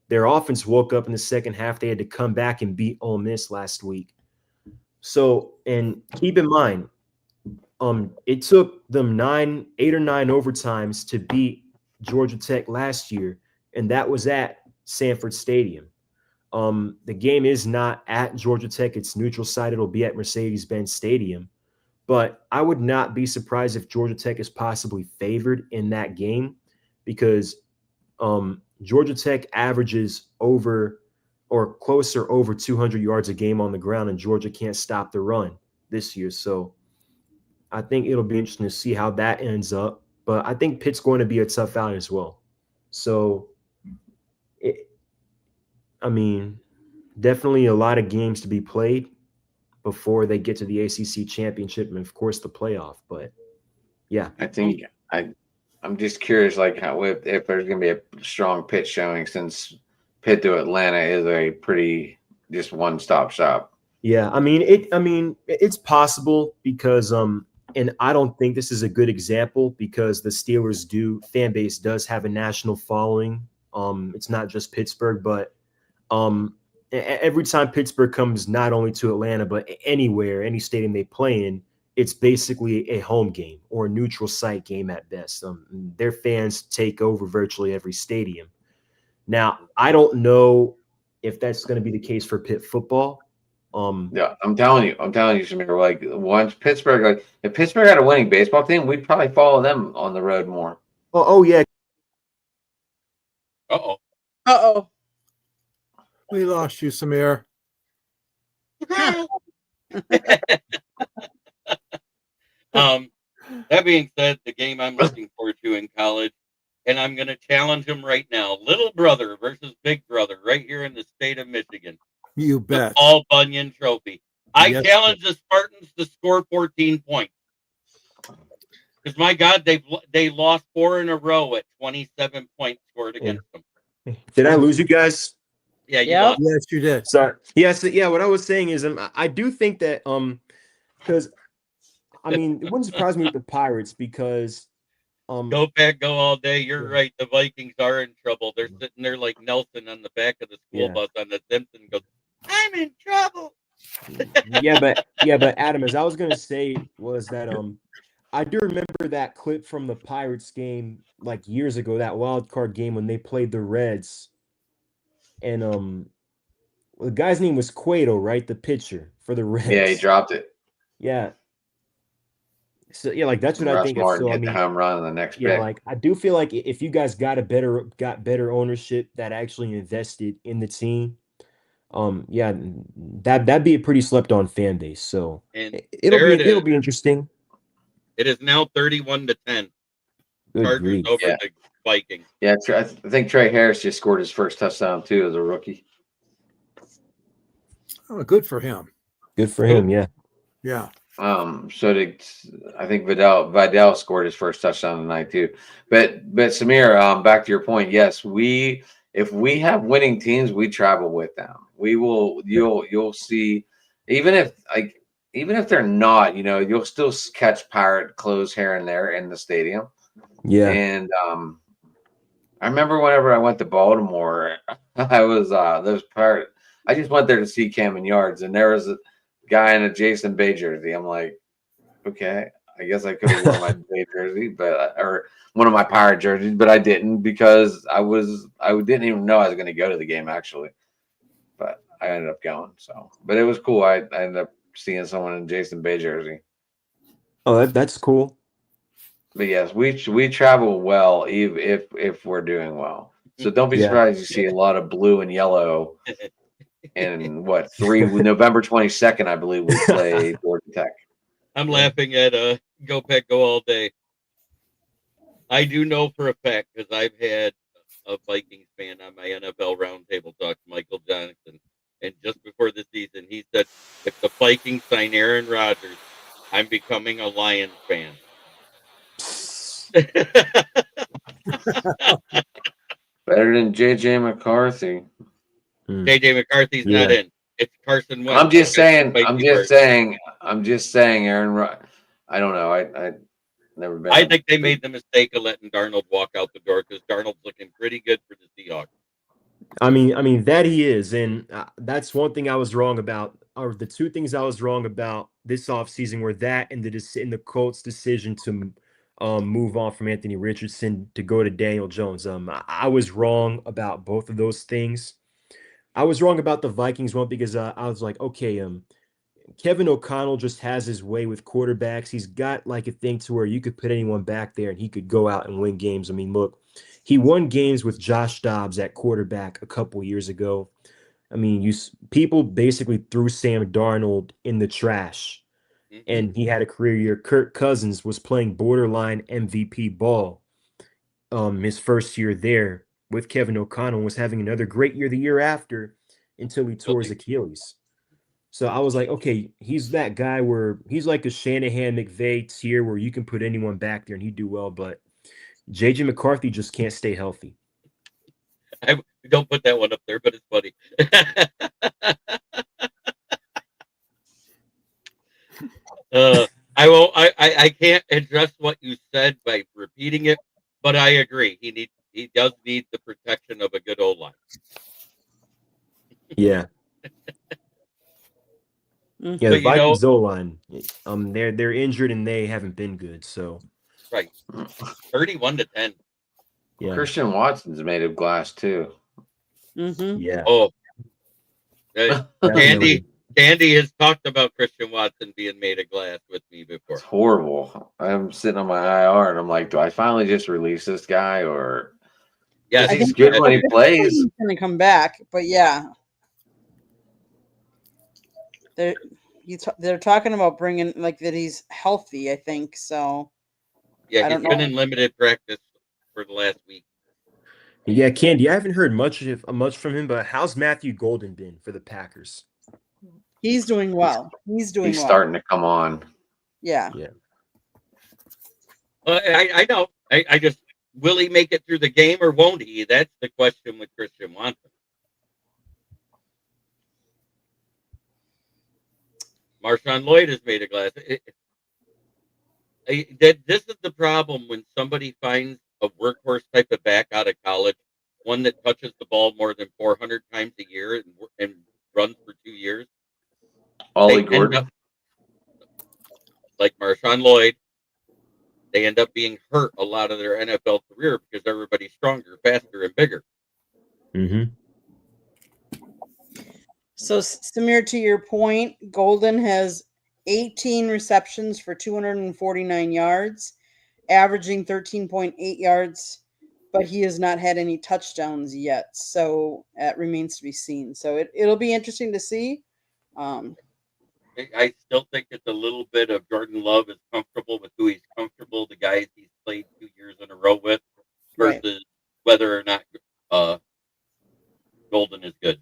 [SPEAKER 4] Their offense woke up in the second half. They had to come back and beat Ole Miss last week. So, and keep in mind, it took them 8 or 9 overtimes to beat Georgia Tech last year, and that was at Sanford Stadium. The game is not at Georgia Tech. It's neutral site. It'll be at Mercedes-Benz Stadium. But I would not be surprised if Georgia Tech is possibly favored in that game because Georgia Tech averages over or closer over 200 yards a game on the ground, and Georgia can't stop the run this year. So I think it'll be interesting to see how that ends up. But I think Pitt's going to be a tough out as well. So, definitely a lot of games to be played before they get to the ACC championship and, of course, the playoff. But, yeah.
[SPEAKER 5] I think I'm just curious, like if there's going to be a strong Pitt showing, since Pitt to Atlanta is a pretty just one-stop shop.
[SPEAKER 4] Yeah, it's possible because and I don't think this is a good example because the Steelers fan base does have a national following. It's not just Pittsburgh, but every time Pittsburgh comes not only to Atlanta, but anywhere, any stadium they play in, it's basically a home game or a neutral site game at best. Their fans take over virtually every stadium. Now, I don't know if that's going to be the case for Pitt football.
[SPEAKER 5] Yeah, I'm telling you, Samir. Like once Pittsburgh, like if Pittsburgh had a winning baseball team, we'd probably follow them on the road more.
[SPEAKER 4] Oh yeah.
[SPEAKER 1] Uh-oh.
[SPEAKER 3] We lost you, Samir.
[SPEAKER 2] That being said, the game I'm looking forward to in college, and I'm going to challenge him right now: Little Brother versus Big Brother, right here in the state of Michigan.
[SPEAKER 3] You
[SPEAKER 2] The
[SPEAKER 3] bet.
[SPEAKER 2] Paul Bunyan Trophy. I
[SPEAKER 3] Yes,
[SPEAKER 2] challenge the Spartans to score 14 points. Because my God, they lost 4 in a row at 27 points scored against them.
[SPEAKER 4] Did I lose you guys?
[SPEAKER 2] Yeah, you
[SPEAKER 1] Yep.
[SPEAKER 2] lost.
[SPEAKER 3] Yes, you did.
[SPEAKER 4] Sorry. Yes. Yeah. What I was saying is, I do think that, because, it wouldn't surprise me with the Pirates because,
[SPEAKER 2] Go Pack, go all day. You're right. The Vikings are in trouble. They're sitting there like Nelson on the back of the school bus on the Simpson. Goes, I'm in trouble.
[SPEAKER 4] yeah, but Adam, as I was gonna say was that, I do remember that clip from the Pirates game like years ago, that wild card game when they played the Reds, and the guy's name was Cueto, right? The pitcher for the Reds.
[SPEAKER 5] Yeah, he dropped it.
[SPEAKER 4] Yeah. So yeah, like that's what I
[SPEAKER 5] Russ
[SPEAKER 4] think.
[SPEAKER 5] Martin
[SPEAKER 4] So I
[SPEAKER 5] hit the
[SPEAKER 4] mean,
[SPEAKER 5] home run on the next
[SPEAKER 4] yeah,
[SPEAKER 5] pick.
[SPEAKER 4] like I do feel like if you guys got better ownership that actually invested in the team, yeah, that'd be a pretty slept on fan base. So
[SPEAKER 2] And
[SPEAKER 4] it'll
[SPEAKER 2] there it
[SPEAKER 4] it'll
[SPEAKER 2] is.
[SPEAKER 4] be interesting.
[SPEAKER 2] It is now 31-10.
[SPEAKER 4] Good
[SPEAKER 2] Chargers
[SPEAKER 4] grief.
[SPEAKER 2] over
[SPEAKER 5] Yeah.
[SPEAKER 2] the Vikings.
[SPEAKER 5] Yeah, I think Trey Harris just scored his first touchdown too as a rookie.
[SPEAKER 3] Oh, good for him.
[SPEAKER 4] Good for him. Yeah.
[SPEAKER 3] Yeah.
[SPEAKER 5] So did I think Vidal scored his first touchdown tonight too. But Samir, back to your point, yes, if we have winning teams, we travel with them. We will you'll see even if they're not, you'll still catch Pirate clothes here and there in the stadium.
[SPEAKER 4] Yeah.
[SPEAKER 5] And I remember whenever I went to Baltimore, I was those Pirate. I just went there to see Camden Yards, and there was a guy in a Jason Bay jersey. I'm like, okay, I guess I could have worn my Bay jersey, or one of my Pirate jerseys, but I didn't because I didn't even know I was going to go to the game actually, but I ended up going. So, but it was cool. I ended up seeing someone in Jason Bay jersey.
[SPEAKER 4] Oh, that's cool.
[SPEAKER 5] But yes, we travel well if we're doing well. So don't be surprised you see a lot of blue and yellow. And November 22nd, I believe we play Georgia Tech.
[SPEAKER 2] I'm laughing at Go Pack Go all day. I do know for a fact because I've had a Vikings fan on my NFL Roundtable talk, Michael Johnson, and just before the season, he said, if the Vikings sign Aaron Rodgers, I'm becoming a Lions fan.
[SPEAKER 5] Better than JJ McCarthy.
[SPEAKER 2] JJ McCarthy's not in. It's Carson Wentz.
[SPEAKER 5] I'm just saying, Aaron. I don't know. I never been.
[SPEAKER 2] I think they made the mistake of letting Darnold walk out the door because Darnold's looking pretty good for the Seahawks.
[SPEAKER 4] I mean that he is, and that's one thing I was wrong about, or the two things I was wrong about this offseason were that and the Colts' decision to move on from Anthony Richardson to go to Daniel Jones. I was wrong about both of those things. I was wrong about the Vikings one because I was like, okay, Kevin O'Connell just has his way with quarterbacks. He's got like a thing to where you could put anyone back there and he could go out and win games. I mean, look, he won games with Josh Dobbs at quarterback a couple years ago. I mean, people basically threw Sam Darnold in the trash, and he had a career year. Kirk Cousins was playing borderline MVP ball his first year there with Kevin O'Connell, was having another great year the year after until he tore his Achilles. So I was like, okay, he's that guy where he's like a Shanahan McVay tier where you can put anyone back there and he'd do well, but JJ McCarthy just can't stay healthy.
[SPEAKER 2] I don't put that one up there, but it's funny. I can't address what you said by repeating it, but I agree. He does need the protection of a good O-line.
[SPEAKER 4] Yeah. Yeah, the Vikings O-line, they're injured and they haven't been good. So
[SPEAKER 2] right, 31-10.
[SPEAKER 5] Yeah. Christian Watson's made of glass too.
[SPEAKER 1] Mm-hmm.
[SPEAKER 4] Yeah.
[SPEAKER 2] Oh, Candy has talked about Christian Watson being made of glass with me before.
[SPEAKER 5] It's horrible. I'm sitting on my IR and I'm like, do I finally just release this guy or?
[SPEAKER 2] Yeah,
[SPEAKER 5] he's good when he plays.
[SPEAKER 1] He's gonna come back, but yeah, they're talking about bringing like that he's healthy. I think so.
[SPEAKER 2] Yeah, he's been in limited practice for the last week.
[SPEAKER 4] Yeah, Candy, I haven't heard much from him, but how's Matthew Golden been for the Packers?
[SPEAKER 1] He's doing well. He's
[SPEAKER 5] starting to come on.
[SPEAKER 1] Yeah.
[SPEAKER 4] Yeah.
[SPEAKER 2] I know. I just, will he make it through the game or won't he? That's the question with Christian Watson. Marshawn Lloyd is made of glass. This is the problem when somebody finds a workhorse type of back out of college, one that touches the ball more than 400 times a year and runs for 2 years.
[SPEAKER 5] Ollie Gordon.
[SPEAKER 2] Like Marshawn Lloyd, they end up being hurt a lot of their NFL career because everybody's stronger, faster, and bigger.
[SPEAKER 4] Mm-hmm.
[SPEAKER 1] So, Samir, to your point, Golden has 18 receptions for 249 yards, averaging 13.8 yards, but he has not had any touchdowns yet. So that remains to be seen. So it'll be interesting to see.
[SPEAKER 2] I still think it's a little bit of Jordan Love is comfortable with who he's comfortable, the guys he's played 2 years in a row with, versus
[SPEAKER 1] Right.
[SPEAKER 2] whether or not Golden is good.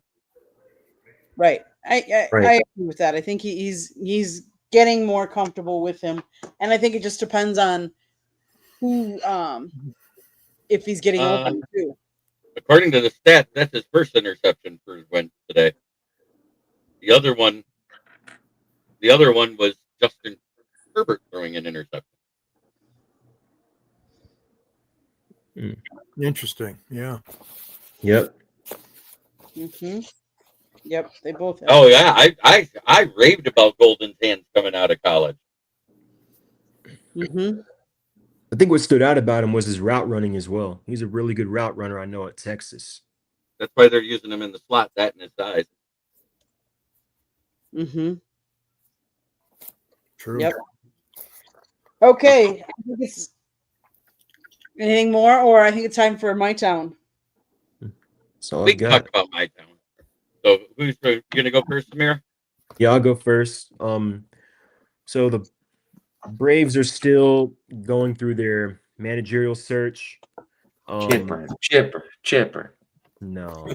[SPEAKER 1] Right. I agree with that. I think he's getting more comfortable with him, and I think it just depends on who if he's getting open too.
[SPEAKER 2] According to the stats, that's his first interception for Wentz today. The other one was Justin Herbert throwing an interception.
[SPEAKER 3] Interesting. Yeah.
[SPEAKER 4] Yep.
[SPEAKER 1] Mm-hmm. Yep, they both have.
[SPEAKER 2] Oh yeah, I raved about Golden's hands coming out of college.
[SPEAKER 1] Mm-hmm.
[SPEAKER 4] I think what stood out about him was his route running as well. He's a really good route runner, I know, at Texas.
[SPEAKER 2] That's why they're using him in the slot, that and his size.
[SPEAKER 1] Mm-hmm.
[SPEAKER 3] True.
[SPEAKER 1] Yep. Okay. I think it's anything more, or I think it's time for my town.
[SPEAKER 4] So
[SPEAKER 2] We can talk about my town. So who's going to go first, Samir?
[SPEAKER 4] Yeah, I'll go first. So the Braves are still going through their managerial search.
[SPEAKER 5] Chipper.
[SPEAKER 4] No.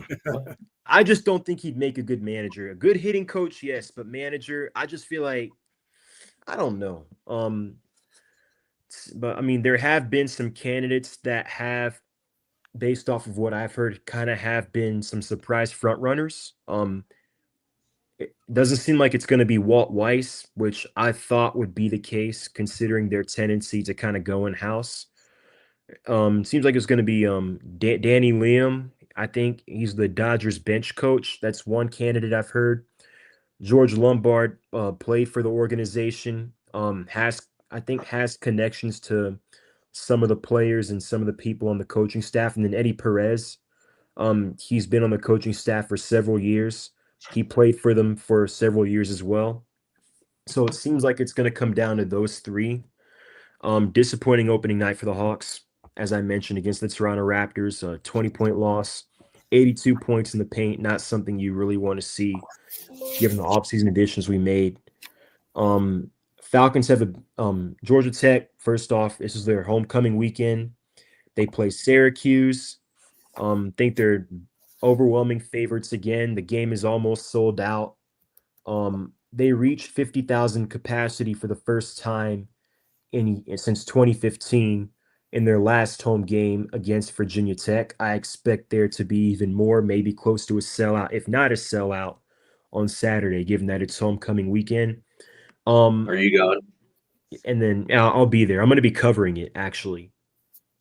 [SPEAKER 4] I just don't think he'd make a good manager. A good hitting coach, yes, but manager, I just feel like I don't know. But I mean, there have been some candidates that have, based off of what I've heard, kind of have been some surprise front runners. It doesn't seem like it's going to be Walt Weiss, which I thought would be the case considering their tendency to kind of go in house. Seems like it's going to be Danny Liam. I think he's the Dodgers bench coach. That's one candidate I've heard. George Lombard played for the organization. Has connections to some of the players and some of the people on the coaching staff. And then Eddie Perez. He's been on the coaching staff for several years. He played for them for several years as well. So it seems like it's going to come down to those three. Disappointing opening night for the Hawks, as I mentioned, against the Toronto Raptors. 20-point loss, 82 points in the paint. Not something you really want to see given the offseason additions we made. Falcons have Georgia Tech. First off, this is their homecoming weekend. They play Syracuse. Think they're overwhelming favorites again. The game is almost sold out. They reached 50,000 capacity for the first time since 2015 in their last home game against Virginia Tech. I expect there to be even more, maybe close to a sellout, if not a sellout, on Saturday, given that it's homecoming weekend.
[SPEAKER 5] Are you going?
[SPEAKER 4] And then I'll be there. I'm going to be covering it, actually.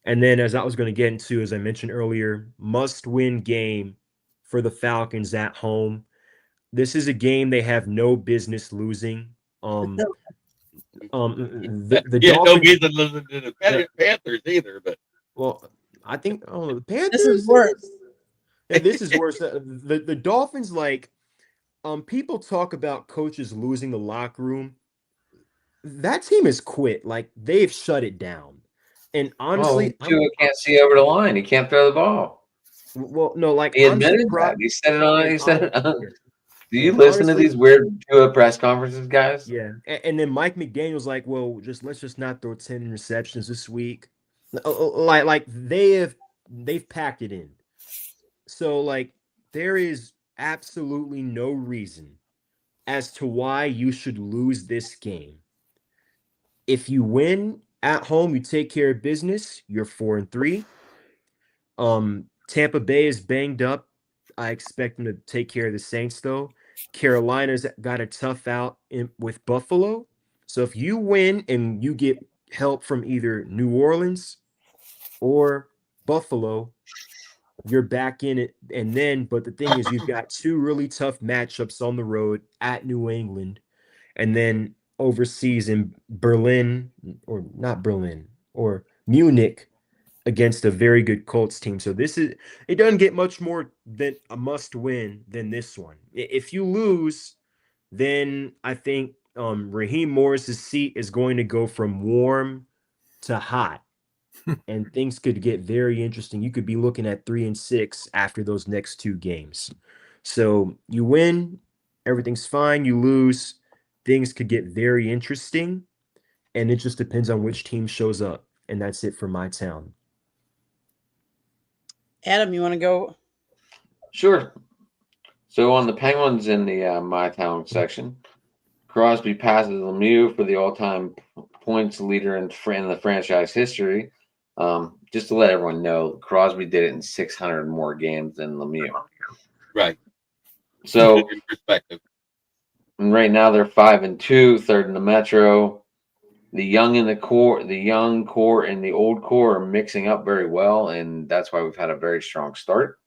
[SPEAKER 4] And then, as I was going to get into, as I mentioned earlier, must-win game for the Falcons at home. This is a game they have no business losing. The Dolphins,
[SPEAKER 2] no reason to listen to the Panthers either, but
[SPEAKER 4] I think the Panthers.
[SPEAKER 1] This is worse.
[SPEAKER 4] Yeah, this is worse. The Dolphins, people talk about coaches losing the locker room. That team has quit. They've shut it down. And honestly,
[SPEAKER 5] Tua can't see over the line. He can't throw the ball.
[SPEAKER 4] Well, no,
[SPEAKER 5] he admitted that. He said it on. He said it on. Do you listen to these weird Tua press conferences, guys?
[SPEAKER 4] Yeah. And then Mike McDaniel's like, well, let's just not throw 10 interceptions this week. They've packed it in. So there is absolutely no reason as to why you should lose this game. If you win at home, you take care of business, you're 4-3. Tampa Bay is banged up. I expect them to take care of the Saints, though. Carolina's got a tough out with Buffalo. So if you win and you get help from either New Orleans or Buffalo, you're back in it. But the thing is, you've got two really tough matchups on the road at New England, and then overseas in Berlin, or not Berlin. or Munich against a very good Colts team. So it doesn't get much more than a must win than this one. If you lose, then I think Raheem Morris's seat is going to go from warm to hot. And things could get very interesting. You could be looking at 3-6 after those next 2 games. So you win, everything's fine. You lose, things could get very interesting. And it just depends on which team shows up. And that's it for my town.
[SPEAKER 1] Adam, you want to go?
[SPEAKER 5] Sure. So on the Penguins in the My Town section, Crosby passes Lemieux for the all-time points leader in the franchise history. Just to let everyone know, Crosby did it in 600 more games than Lemieux.
[SPEAKER 2] Right.
[SPEAKER 5] So
[SPEAKER 2] In perspective.
[SPEAKER 5] and right now they're 5-2, third in the Metro. The young core and the old core are mixing up very well, and that's why we've had a very strong start.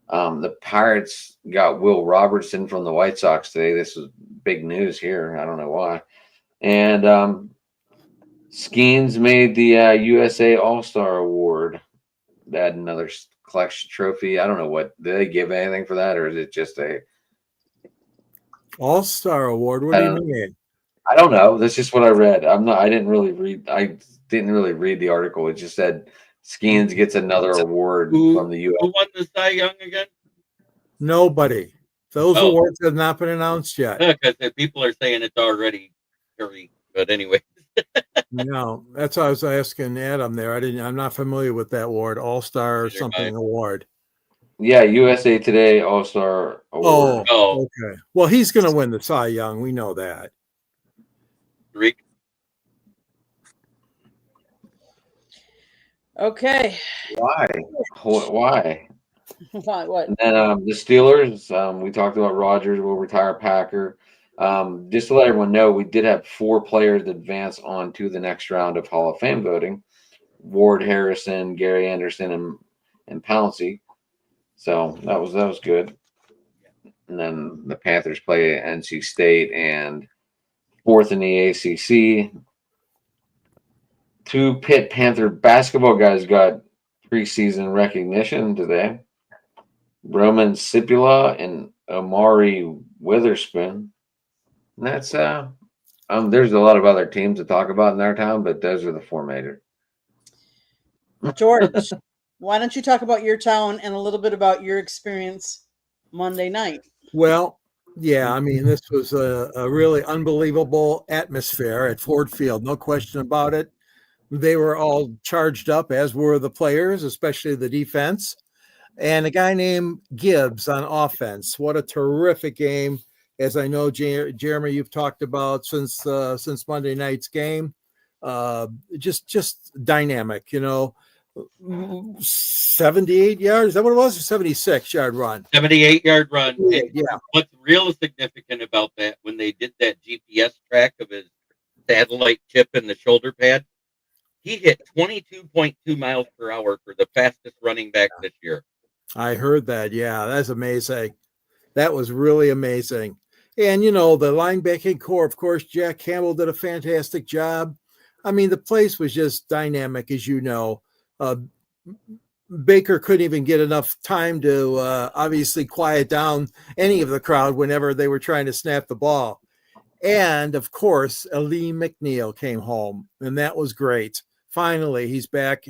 [SPEAKER 5] The Pirates got Will Robertson from the White Sox today. This is big news here. I don't know why. And Skeens made the USA All-Star Award. They had another collection trophy. I don't know did they give anything for that, or is it just a
[SPEAKER 3] All-Star Award? What do you mean?
[SPEAKER 5] I don't know. That's just what I read. I didn't really read the article. It just said Skeens gets another award from the U.S.
[SPEAKER 2] Who won the Cy Young again?
[SPEAKER 3] Nobody. Those awards have not been announced yet.
[SPEAKER 2] Because people are saying it's already Curry. But anyway.
[SPEAKER 3] No, that's why I was asking Adam there. I'm not familiar with that award, All-Star or something award.
[SPEAKER 5] Yeah, USA Today All-Star Award.
[SPEAKER 2] Oh,
[SPEAKER 3] okay. Well, he's going to win the Cy Young. We know that.
[SPEAKER 2] Rick.
[SPEAKER 1] Okay.
[SPEAKER 5] Why? Why?
[SPEAKER 1] What?
[SPEAKER 5] And then the Steelers. We talked about Rodgers will retire Packer. Just to let everyone know, we did have 4 players advance on to the next round of Hall of Fame voting: Ward Harrison, Gary Anderson, and Pouncey. So that was good. And then the Panthers play NC State, and 4th in the ACC. 2 Pitt Panther basketball guys got preseason recognition today: Roman Sipula and Amari Witherspoon. And that's there's a lot of other teams to talk about in our town, but those are the 4 major.
[SPEAKER 1] George, why don't you talk about your town and a little bit about your experience Monday night?
[SPEAKER 3] Well, yeah, I mean, this was a really unbelievable atmosphere at Ford Field. No question about it. They were all charged up, as were the players, especially the defense. And a guy named Gibbs on offense. What a terrific game. As I know, Jeremy, you've talked about since Monday night's game. Just dynamic, 78 yards. Is that what it was? 76-yard run.
[SPEAKER 2] 78-yard run.
[SPEAKER 3] Yeah.
[SPEAKER 2] What's real significant about that, when they did that GPS track of his satellite chip in the shoulder pad, he hit 22.2 miles per hour for the fastest running back this year.
[SPEAKER 3] I heard that. Yeah, that's amazing. That was really amazing. And, the linebacking core, of course, Jack Campbell did a fantastic job. I mean, the place was just dynamic, as you know. Baker couldn't even get enough time to obviously quiet down any of the crowd whenever they were trying to snap the ball. And, of course, Ali McNeil came home, and that was great. Finally, he's back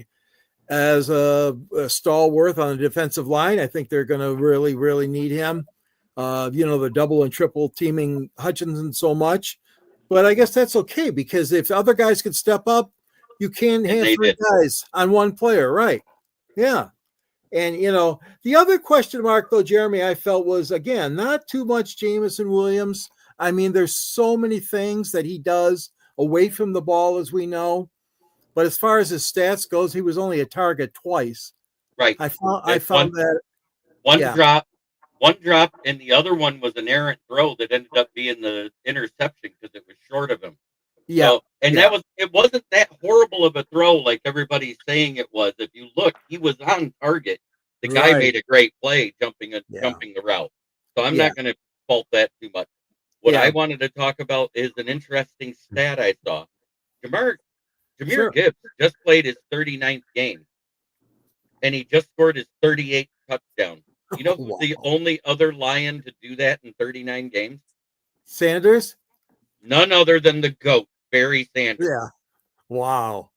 [SPEAKER 3] as a stalwart on the defensive line. I think they're going to really, really need him. The double and triple teaming Hutchinson so much. But I guess that's okay, because if other guys could step up, you can't have 3 guys on one player, right? Yeah. And, the other question mark, though, Jeremy, I felt was, again, not too much Jameson Williams. I mean, there's so many things that he does away from the ball, as we know. But as far as his stats goes, he was only a target twice.
[SPEAKER 2] Right.
[SPEAKER 3] I found that
[SPEAKER 2] one drop, and the other one was an errant throw that ended up being the interception because it was short of him.
[SPEAKER 3] Yeah.
[SPEAKER 2] So, it wasn't that horrible of a throw like everybody's saying it was. If you look, he was on target. The guy made a great play jumping the route. So I'm not going to fault that too much. What I wanted to talk about is an interesting stat I saw. Jahmyr
[SPEAKER 3] Sure.
[SPEAKER 2] Gibbs just played his 39th game, and he just scored his 38th touchdown. You know who's the only other Lion to do that in 39 games?
[SPEAKER 3] Sanders?
[SPEAKER 2] None other than the GOAT, Barry Sanders.
[SPEAKER 3] Yeah. Wow.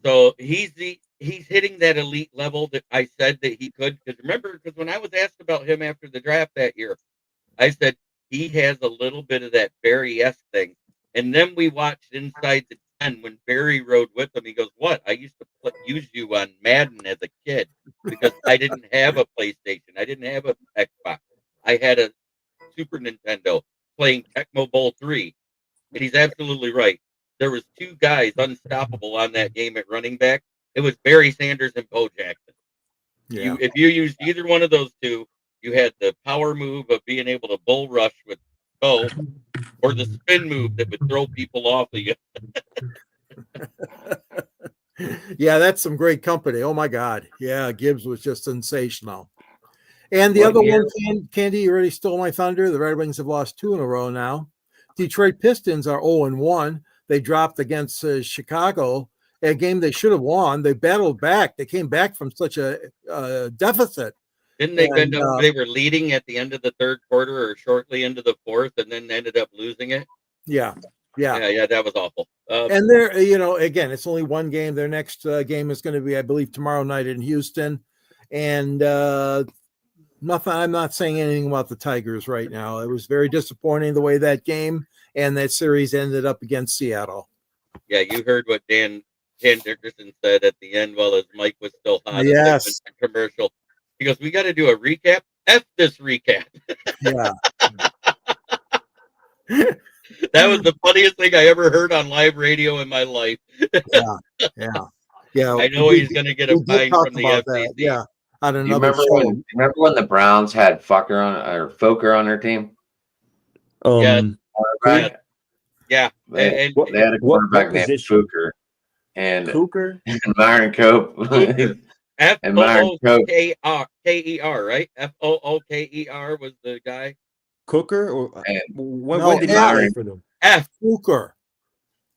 [SPEAKER 2] So he's hitting that elite level that I said that he could. Because remember, when I was asked about him after the draft that year, I said he has a little bit of that Barry-esque thing. And then we watched Inside the 10 when Barry rode with him. He goes, "What? I used to use you on Madden as a kid because I didn't have a PlayStation. I didn't have a Xbox. I had a Super Nintendo playing Tecmo Bowl 3." And he's absolutely right. There was two guys unstoppable on that game at running back. It was Barry Sanders and Bo Jackson.
[SPEAKER 3] Yeah.
[SPEAKER 2] If you used either one of those two, you had the power move of being able to bull rush with Bo, or the spin move that would throw people off of you.
[SPEAKER 3] Yeah, that's some great company. Oh my God. Yeah, Gibbs was just sensational. And the
[SPEAKER 4] Well,
[SPEAKER 3] other
[SPEAKER 4] yeah.
[SPEAKER 3] one, Candy, you already stole my thunder. The Red Wings have lost 2 in a row now. Detroit Pistons are 0-1. They dropped against Chicago, a game they should have won. They battled back. They came back from such a deficit.
[SPEAKER 2] Didn't they
[SPEAKER 3] And,
[SPEAKER 2] they were leading at the end of the third quarter or shortly into the fourth, and then ended up losing it?
[SPEAKER 3] Yeah.
[SPEAKER 2] Yeah, that was awful.
[SPEAKER 3] And they're, again, it's only one game. Their next game is going to be, I believe, tomorrow night in Houston. And nothing. I'm not saying anything about the Tigers right now. It was very disappointing the way that game and that series ended up against Seattle.
[SPEAKER 2] Yeah, you heard what Dan Dickerson said at the end while his mic was still hot.
[SPEAKER 3] Yes.
[SPEAKER 2] Commercial. He goes, "We got to do a recap. F this recap."
[SPEAKER 3] Yeah.
[SPEAKER 2] That was the funniest thing I ever heard on live radio in my life.
[SPEAKER 3] Yeah.
[SPEAKER 2] I know he's going to get a
[SPEAKER 3] We did
[SPEAKER 2] fine
[SPEAKER 3] talk
[SPEAKER 2] from the
[SPEAKER 3] about
[SPEAKER 2] FCC.
[SPEAKER 3] that. Yeah. On
[SPEAKER 5] You
[SPEAKER 3] another show.
[SPEAKER 5] remember when the Browns had Foker on their team? Quarterback?
[SPEAKER 2] Yeah.
[SPEAKER 5] They
[SPEAKER 2] And
[SPEAKER 5] had a quarterback named
[SPEAKER 4] position?
[SPEAKER 5] Fooker. And
[SPEAKER 4] Cooker?
[SPEAKER 5] Myron Cope. And Myron Cope.
[SPEAKER 2] F-O-O-K-E-R, right? F-O-O-K-E-R was the guy.
[SPEAKER 4] Cooker? Or
[SPEAKER 5] And-
[SPEAKER 4] when did he
[SPEAKER 3] No,
[SPEAKER 4] play
[SPEAKER 5] F.
[SPEAKER 4] for them?
[SPEAKER 3] Fooker.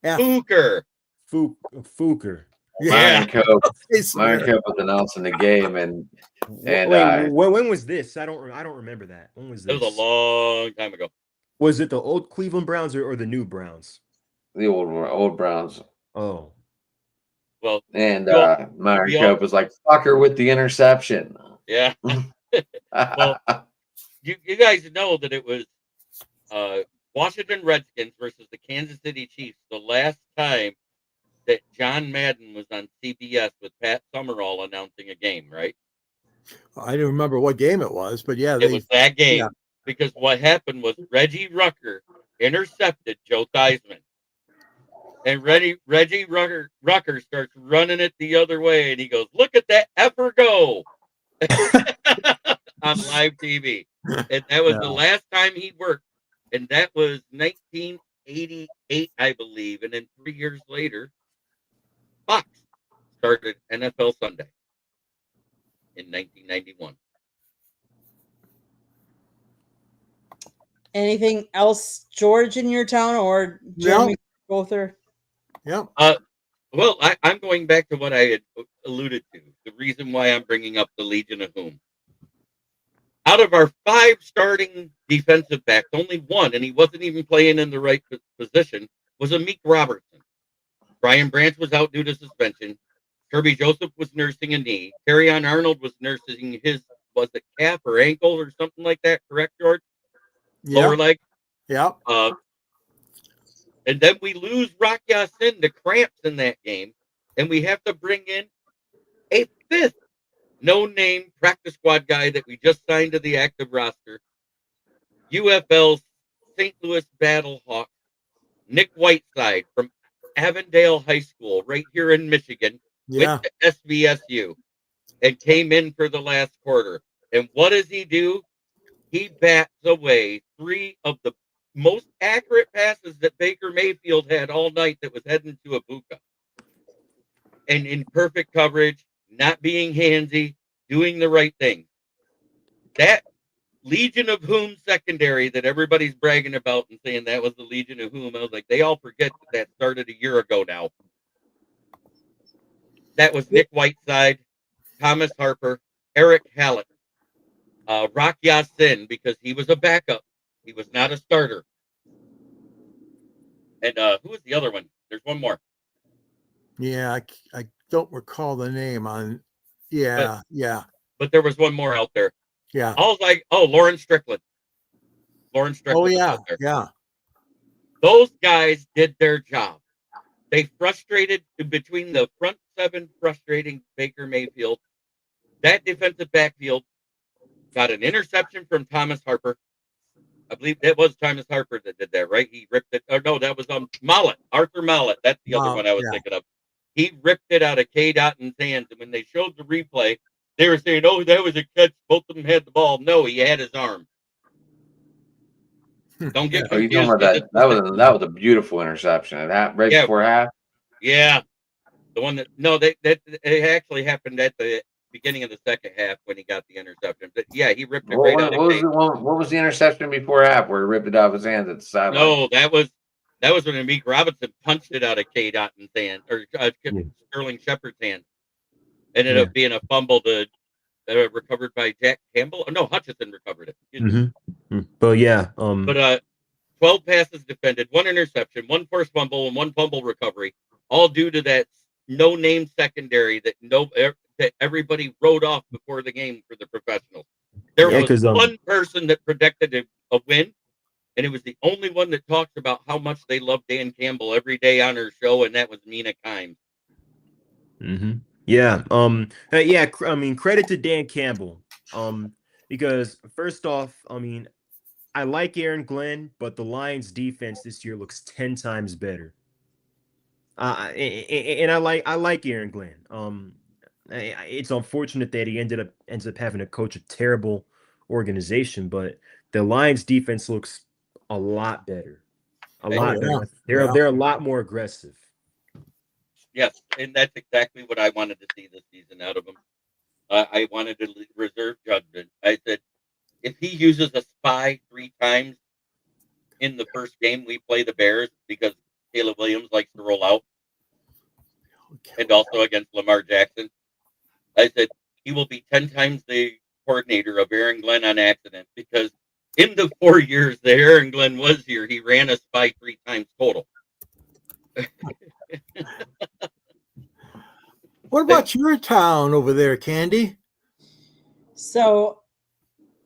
[SPEAKER 3] F.
[SPEAKER 2] Fooker.
[SPEAKER 4] Fooker.
[SPEAKER 3] Yeah.
[SPEAKER 5] Myron Cope.
[SPEAKER 3] It's-
[SPEAKER 5] Myron Cope was announcing the game, and
[SPEAKER 4] Wait, when was this? I don't remember that. When was this?
[SPEAKER 2] It was a long time ago.
[SPEAKER 4] Was it the old Cleveland Browns or the new Browns?
[SPEAKER 5] the old Browns.
[SPEAKER 4] Oh,
[SPEAKER 2] Well,
[SPEAKER 5] And
[SPEAKER 2] Well,
[SPEAKER 5] Myron
[SPEAKER 2] we all-
[SPEAKER 5] Cope was like, "Fucker with the interception."
[SPEAKER 2] yeah. Well, you guys know that it was Washington Redskins versus the Kansas City Chiefs the last time that John Madden was on CBS with Pat Summerall announcing a game, right?
[SPEAKER 3] I don't remember what game it was, but yeah,
[SPEAKER 2] It was that game.
[SPEAKER 3] yeah.
[SPEAKER 2] Because what happened was Reggie Rucker intercepted Joe Theismann. And Reggie Rucker starts running it the other way, and he goes, "Look at that effer go!" on live TV. And that was the last time he worked. And that was 1988, I believe. And then 3 years later, Fox started NFL Sunday in 1991.
[SPEAKER 1] Anything else, George, in your town, or Jeremy? Both are.
[SPEAKER 3] Yep.
[SPEAKER 2] Well, I'm going back to what I had alluded to. The reason why I'm bringing up the Legion of Whom. Out of our 5 starting defensive backs, only one, and he wasn't even playing in the right position, was Amik Robertson. Brian Branch was out due to suspension. Kirby Joseph was nursing a knee. Terrion Arnold was nursing his, was it calf or ankle or something like that? Correct, George? Lower leg.
[SPEAKER 3] Yeah.
[SPEAKER 2] And then we lose Rock Ya-Sin to cramps in that game, and we have to bring in a 5th no-name practice squad guy that we just signed to the active roster, UFL's St. Louis Battlehawk, Nick Whiteside from Avondale High School right here in Michigan,
[SPEAKER 3] Yeah.
[SPEAKER 2] went to SVSU and came in for the last quarter. And what does he do? He bats away 3 of the most accurate passes that Baker Mayfield had all night that was heading to Ibuka. And in perfect coverage, not being handsy, doing the right thing. That Legion of Whom secondary that everybody's bragging about and saying that was the Legion of Whom, I was like, they all forget that started a year ago now. That was Nick Whiteside, Thomas Harper, Eric Hallett, Rock Ya-Sin, because he was a backup. He was not a starter. And who was the other one? There's one more.
[SPEAKER 3] Yeah, I don't recall the name on. Yeah,
[SPEAKER 2] But there was one more out there.
[SPEAKER 3] yeah.
[SPEAKER 2] I was like, oh, Lauren Strickland. Lauren Strickland was out there.
[SPEAKER 3] Yeah.
[SPEAKER 2] Those guys did their job. They frustrated between the front seven, frustrating Baker Mayfield. That defensive backfield got an interception from Thomas Harper. I believe it was Thomas Harper that did that, right? He ripped it. Oh, no, that was Mollett, Arthur Mollett. That's the other one I was thinking of. He ripped it out of K. Dotton's hands. And when they showed the replay, they were saying, oh, that was a catch. Both of them had the ball. No, he had his arm. Don't get
[SPEAKER 5] Oh, you
[SPEAKER 2] confused.
[SPEAKER 5] talking about that was a beautiful interception. It happened before half.
[SPEAKER 2] Yeah. The one that it actually happened at the beginning of the second half when he got the interception. But yeah, he ripped it right out of K.
[SPEAKER 5] What was the interception before half where he ripped it out of his hands at the sideline?
[SPEAKER 2] No, that was when Amik Robinson punched it out of K. Dotton's hand or Sterling Shepard's hand. Ended up being a fumble recovered by Jack Campbell. Oh, no, Hutchinson recovered it.
[SPEAKER 4] But yeah,
[SPEAKER 2] 12 passes defended, 1 interception, 1 forced fumble, and 1 fumble recovery, all due to that no-name secondary that everybody wrote off before the game for the professionals. There was one person that predicted a win, and it was the only one that talks about how much they love Dan Campbell every day on her show, and that was Mina Kimes.
[SPEAKER 4] Yeah. I mean, credit to Dan Campbell. Because first off, I mean, I like Aaron Glenn, but the Lions defense this year looks 10 times better. And I like Aaron Glenn. It's unfortunate that he ends up having to coach a terrible organization, but the Lions defense looks a lot better. A lot better. They're a lot more aggressive.
[SPEAKER 2] Yes, and that's exactly what I wanted to see this season out of him. I wanted to reserve judgment. I said, if he uses a spy 3 times in the first game we play the Bears, because Caleb Williams likes to roll out, and also against Lamar Jackson, I said, he will be 10 times the coordinator of Aaron Glenn on accident, because in the 4 years that Aaron Glenn was here, he ran a spy 3 times total.
[SPEAKER 3] What about your town over there, Candy?
[SPEAKER 1] So,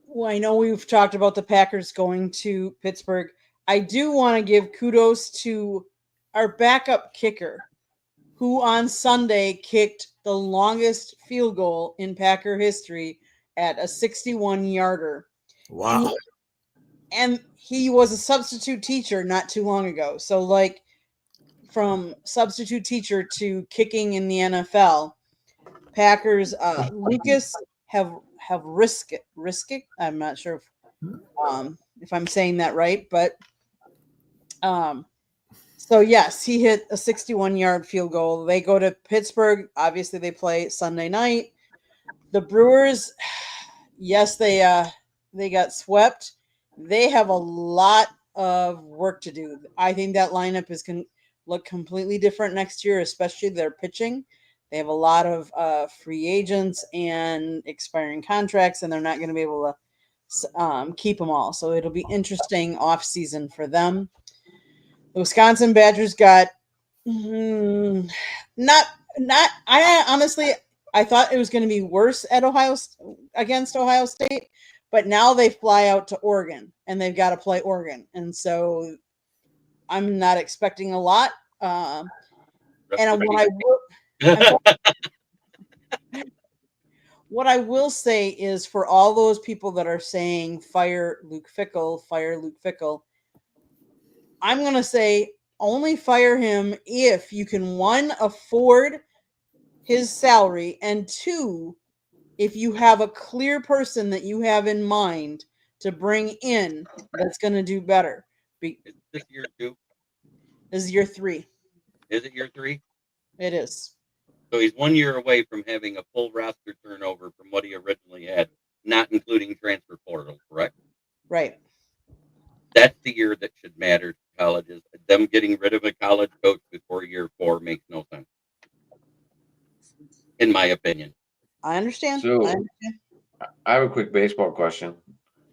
[SPEAKER 1] well, I know we've talked about the Packers going to Pittsburgh. I do want to give kudos to our backup kicker, who on Sunday kicked the longest field goal in Packer history at a 61-yarder.
[SPEAKER 3] Wow.
[SPEAKER 1] And he was a substitute teacher not too long ago. So, like, from substitute teacher to kicking in the NFL, Packers, Lucas have risk it. I'm not sure if I'm saying that right, but so yes, he hit a 61-yard field goal. They go to Pittsburgh. Obviously, they play Sunday night. The Brewers, yes, they got swept. They have a lot of work to do. I think that lineup is going to look completely different next year, especially their pitching. They have a lot of free agents and expiring contracts, and they're not going to be able to keep them all. So it'll be interesting off season for them. The Wisconsin Badgers got not. I honestly, I thought it was going to be worse at against Ohio State, but now they fly out to Oregon and they've got to play Oregon, and so I'm not expecting a lot. And what I will say is, for all those people that are saying fire Luke Fickell, I'm going to say only fire him if you can, 1, afford his salary, and 2, if you have a clear person that you have in mind to bring in that's going to do better.
[SPEAKER 2] Is this year 2?
[SPEAKER 1] This is year 3.
[SPEAKER 2] Is it year 3?
[SPEAKER 1] It is.
[SPEAKER 2] So he's 1 year away from having a full roster turnover from what he originally had, not including transfer portal, correct?
[SPEAKER 1] Right.
[SPEAKER 2] That's the year that should matter to colleges. Them getting rid of a college coach before year 4 makes no sense. in my opinion.
[SPEAKER 1] I understand.
[SPEAKER 5] So-
[SPEAKER 1] I understand.
[SPEAKER 5] I have a quick baseball question.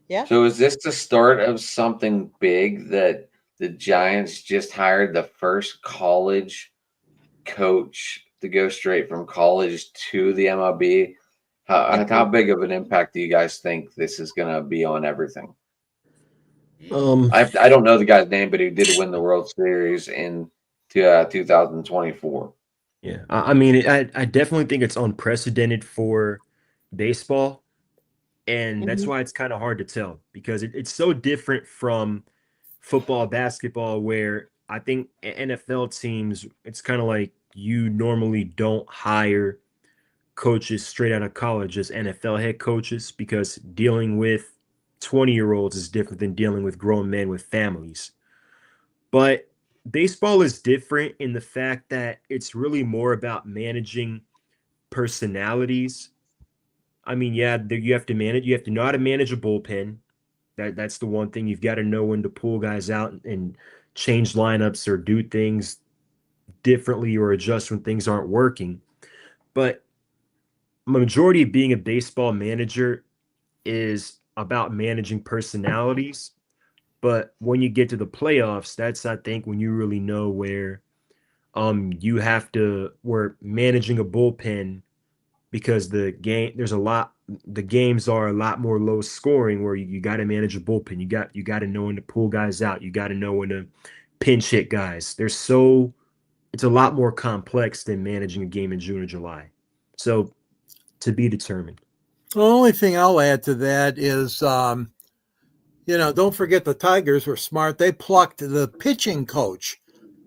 [SPEAKER 1] Yeah.
[SPEAKER 5] So is this the start of something big that the Giants just hired the first college coach to go straight from college to the MLB? How big of an impact do you guys think this is going to be on everything? I don't know the guy's name, but he did win the World Series in 2024.
[SPEAKER 4] Yeah, I mean, I definitely think it's unprecedented for baseball, and that's
[SPEAKER 1] Mhm.
[SPEAKER 4] why it's kind of hard to tell because it's so different from football, basketball, where I think NFL teams, it's kind of like you normally don't hire coaches straight out of college as NFL head coaches because dealing with 20-year-olds is different than dealing with grown men with families. But baseball is different in the fact that it's really more about managing personalities. I mean, yeah, you have to manage, you have to know how to manage a bullpen. That's the one thing. You've got to know when to pull guys out and change lineups or do things differently or adjust when things aren't working. But majority of being a baseball manager is about managing personalities. But when you get to the playoffs, that's I think when you really know where you have to we're managing a bullpen because the games are a lot more low scoring where you got to manage a bullpen. You got to know when to pull guys out. You got to know when to pinch hit guys. It's a lot more complex than managing a game in June or July. So to be determined.
[SPEAKER 3] The only thing I'll add to that is, don't forget the Tigers were smart. They plucked the pitching coach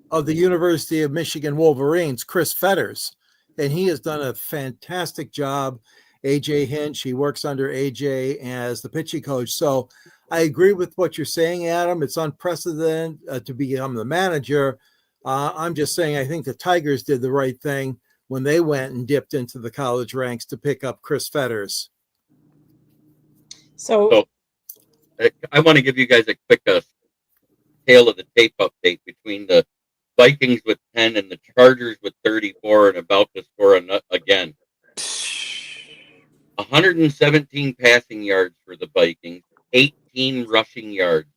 [SPEAKER 3] of the University of Michigan Wolverines, Chris Fetters, and he has done a fantastic job. AJ Hinch, he works under AJ as the pitching coach. So I agree with what you're saying, Adam. It's unprecedented to become the manager. I'm just saying I think the Tigers did the right thing when they went and dipped into the college ranks to pick up Chris Fetters.
[SPEAKER 1] So
[SPEAKER 2] I want to give you guys a quick tail of the tape update between the Vikings with 10 and the Chargers with 34 and about to score again. 117 passing yards for the Vikings, 18 rushing yards,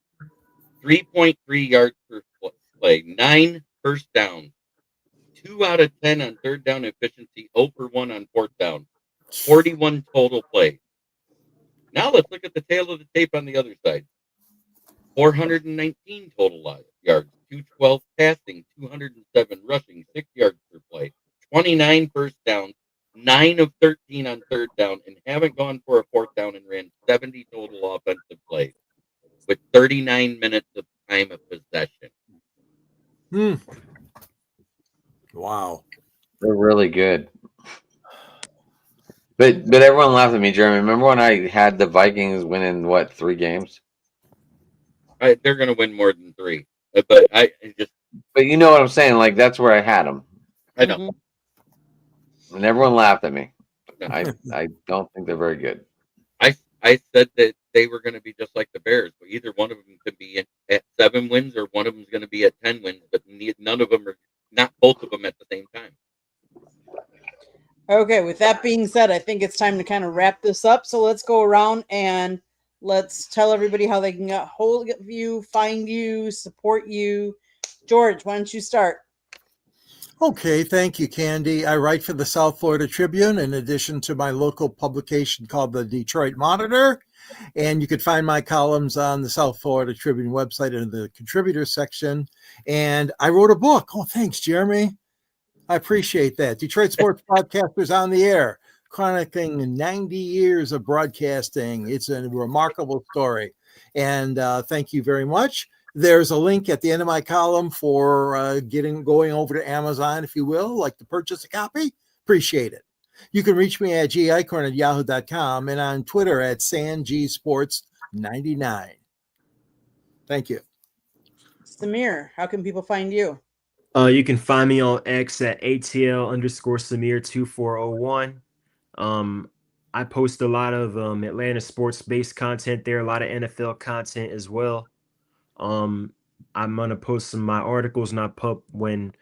[SPEAKER 2] 3.3 yards per play, 9 first downs, 2 out of 10 on third down efficiency, 0 for 1 on fourth down, 41 total plays. Now let's look at the tail of the tape on the other side. 419 total yards, 212 passing, 207 rushing, 6 yards per play, 29 first downs, 9 of 13 on third down, and haven't gone for a fourth down and ran 70 total offensive plays with 39 minutes of time of possession.
[SPEAKER 3] Wow.
[SPEAKER 5] They're really good. But everyone laughed at me, Jeremy. Remember when I had the Vikings winning, 3 games?
[SPEAKER 2] They're going to win more than 3. But
[SPEAKER 5] But you know what I'm saying? Like, that's where I had them.
[SPEAKER 2] I know.
[SPEAKER 5] And everyone laughed at me.
[SPEAKER 2] No.
[SPEAKER 5] I don't think they're very good.
[SPEAKER 2] I said that they were going to be just like the Bears, but either one of them could be at 7 wins or one of them is going to be at 10 wins, but none of them are, not both of them at the same time.
[SPEAKER 1] Okay, with that being said, I think it's time to kind of wrap this up. So let's go around and let's tell everybody how they can get hold of you, find you, support you. George, why don't you start?
[SPEAKER 3] Okay, thank you, Candy. I write for the South Florida Tribune in addition to my local publication called the Detroit Monitor. And you can find my columns on the South Florida Tribune website in the contributor section. And I wrote a book. Oh, thanks, Jeremy. I appreciate that. Detroit Sports Broadcasters on the Air, chronicling 90 years of broadcasting. It's a remarkable story. And thank you very much. There's a link at the end of my column for going over to Amazon, if you will, like to purchase a copy. Appreciate it. You can reach me at gicorn@yahoo.com and on Twitter at SanGSports99. Thank you.
[SPEAKER 1] Samir, how can people find you?
[SPEAKER 4] You can find me on X at ATL_Samir2401. I post a lot of Atlanta sports-based content there, a lot of NFL content as well. I'm gonna post some of my articles, and when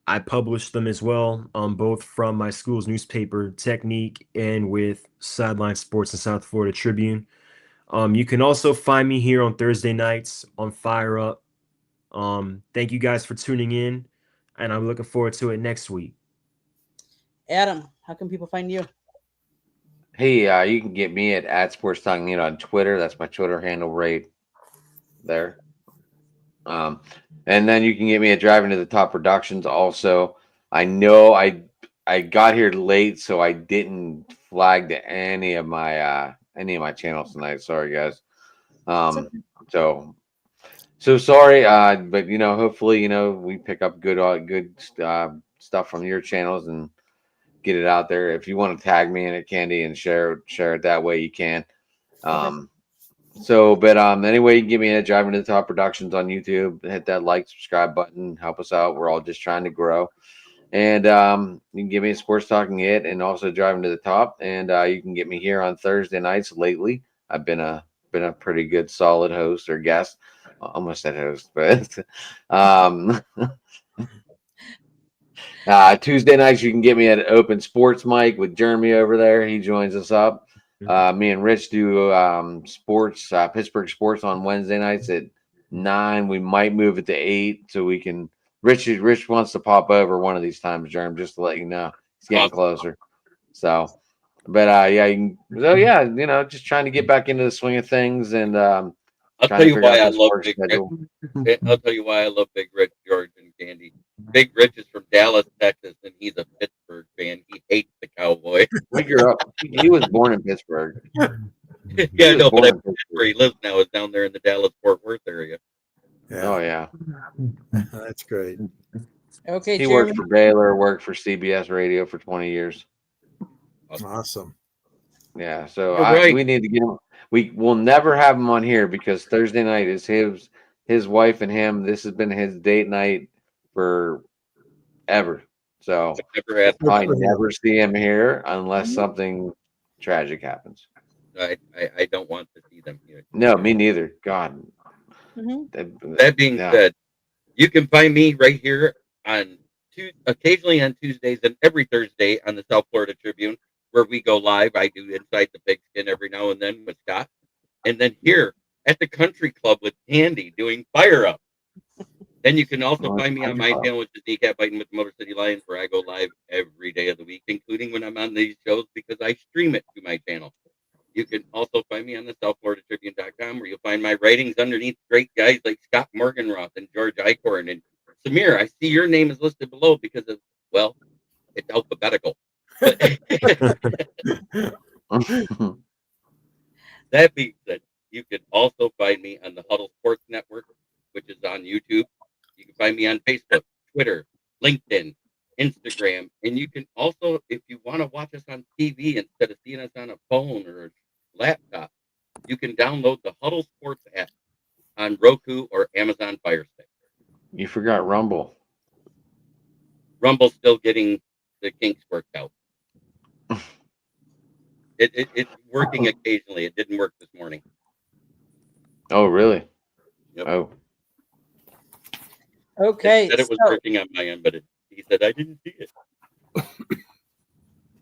[SPEAKER 4] I publish them as well, both from my school's newspaper, Technique, and with Sideline Sports and South Florida Tribune. You can also find me here on Thursday nights on Fire Up. Thank you guys for tuning in, and I'm looking forward to it next week.
[SPEAKER 1] Adam, how can people find you?
[SPEAKER 5] Hey, you can get me at Sports Talking Neat on Twitter. That's my Twitter handle right there. And then you can get me at Driving to the Top Productions. Also, I know I got here late, so I didn't flag to any of my channels tonight. Sorry, guys. So sorry. But hopefully, we pick up good stuff from your channels and get it out there. If you want to tag me in it, Candy, and share it that way, you can. Anyway, you can give me a Driving to the Top Productions on YouTube. Hit that like, subscribe button. Help us out. We're all just trying to grow. And you can give me a Sports Talking It and also Driving to the Top. And you can get me here on Thursday nights lately. I've been a pretty good solid host or guest. Almost said host, but Tuesday nights you can get me at Open Sports Mic with Jeremy over there. He joins us up. Me and Rich do sports, Pittsburgh sports on Wednesday nights at 9. We might move it to 8 so we can. Rich wants to pop over one of these times, Jeremy, just to let you know. It's getting closer. So, but just trying to get back into the swing of things, and
[SPEAKER 2] I'll tell you why I love Big Rich. I'll tell you why I love Big Rich, George and Candy. Big Rich is from Dallas, Texas, and he's a Pittsburgh fan. He hates the Cowboys.
[SPEAKER 5] We grew up. He was born in Pittsburgh.
[SPEAKER 2] Yeah, no, but where he lives now is down there in the Dallas-Fort Worth area.
[SPEAKER 3] Yeah.
[SPEAKER 5] Oh yeah,
[SPEAKER 3] That's great.
[SPEAKER 1] Okay,
[SPEAKER 5] he
[SPEAKER 1] Jeremy.
[SPEAKER 5] worked for Baylor, worked for CBS Radio for 20 years.
[SPEAKER 3] Awesome.
[SPEAKER 5] Yeah, so
[SPEAKER 2] Right.
[SPEAKER 5] we need to get him. We will never have him on here because Thursday night is his wife and him. This has been his date night for ever. So
[SPEAKER 2] Never had.
[SPEAKER 5] I never see him here unless something tragic happens.
[SPEAKER 2] I don't want to see them here.
[SPEAKER 5] No, me neither. God.
[SPEAKER 2] That being said, you can find me right here on occasionally on Tuesdays and every Thursday on the South Florida Tribune, where we go live. I do Inside the Pigskin every now and then with Scott, and then here at the Country Club with Candy doing Fire Up. Then you can also find me on my channel, which is Kneecap Biting with the Motor City Lions, where I go live every day of the week, including when I'm on these shows because I stream it to my channel. You can also find me on the SouthFloridaTribune.com, where you'll find my writings underneath great guys like Scott Morganroth and George Eichhorn. And Samir, I see your name is listed below because of, well, it's alphabetical. That being said, you can also find me on the Huddle Sports Network, which is on YouTube. You can find me on Facebook, Twitter, LinkedIn, Instagram, and you can also, if you want to watch us on TV instead of seeing us on a phone or a laptop, you can download the Huddle Sports app on Roku or Amazon Fire Stick.
[SPEAKER 5] You forgot Rumble.
[SPEAKER 2] Rumble's still getting the kinks worked out. It's working occasionally. It didn't work this morning.
[SPEAKER 5] Oh, really?
[SPEAKER 2] Yep.
[SPEAKER 5] Oh.
[SPEAKER 1] Okay.
[SPEAKER 2] He said it was working on my end, but he said I didn't see it.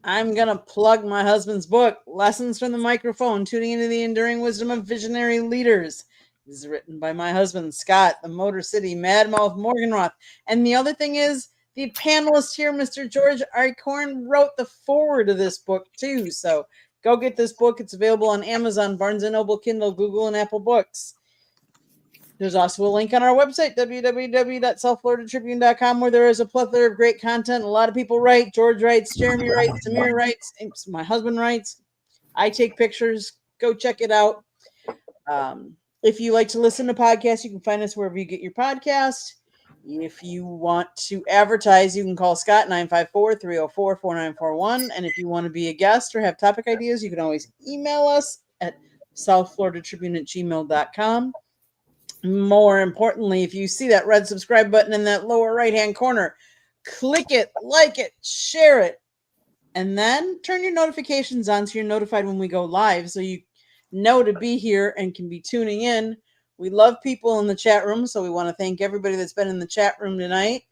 [SPEAKER 1] I'm going to plug my husband's book, Lessons from the Microphone, Tuning into the Enduring Wisdom of Visionary Leaders. This is written by my husband, Scott, the Motor City Madmouth Morganroth. And the other thing is, the panelist here, Mr. George Eichhorn, wrote the foreword of this book, too. So go get this book. It's available on Amazon, Barnes & Noble, Kindle, Google, and Apple Books. There's also a link on our website, www.southfloridatribune.com, where there is a plethora of great content. A lot of people write. George writes, Jeremy writes, Samir writes, my husband writes. I take pictures. Go check it out. If you like to listen to podcasts, you can find us wherever you get your podcast. If you want to advertise, you can call Scott 954-304-4941. And if you want to be a guest or have topic ideas, you can always email us at southfloridatribune@gmail.com. More importantly, if you see that red subscribe button in that lower right-hand corner, click it, like it, share it, and then turn your notifications on so you're notified when we go live so you know to be here and can be tuning in. We love people in the chat room, so we want to thank everybody that's been in the chat room tonight.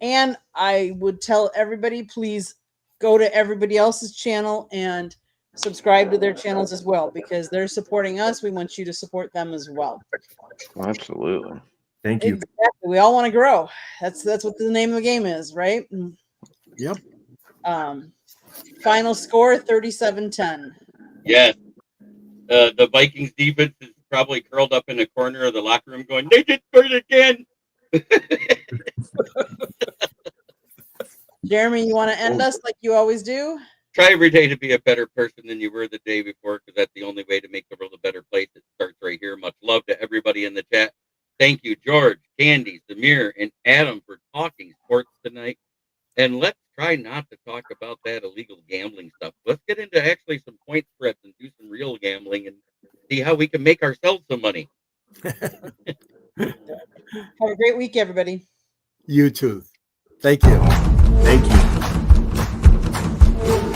[SPEAKER 1] And I would tell everybody, please go to everybody else's channel and subscribe to their channels as well, because they're supporting us. We want you to support them as well.
[SPEAKER 5] Absolutely.
[SPEAKER 4] Thank you.
[SPEAKER 1] Exactly. We all want to grow. That's what the name of the game is, right?
[SPEAKER 3] Yep.
[SPEAKER 1] Final score 37-10.
[SPEAKER 2] Yes. The Vikings defense is probably curled up in a corner of the locker room going, they just scored again.
[SPEAKER 1] Jeremy, you want to end us like you always do?
[SPEAKER 2] Try every day to be a better person than you were the day before, because that's the only way to make the world a better place. It starts right here. Much love to everybody in the chat. Thank you, George, Candy, Samir, and Adam for talking sports tonight. And let's try not to talk about that illegal gambling stuff. Let's get into actually some point spreads and do some real gambling and see how we can make ourselves some money.
[SPEAKER 1] Have a great week, everybody.
[SPEAKER 3] You too. Thank you.
[SPEAKER 4] Thank you.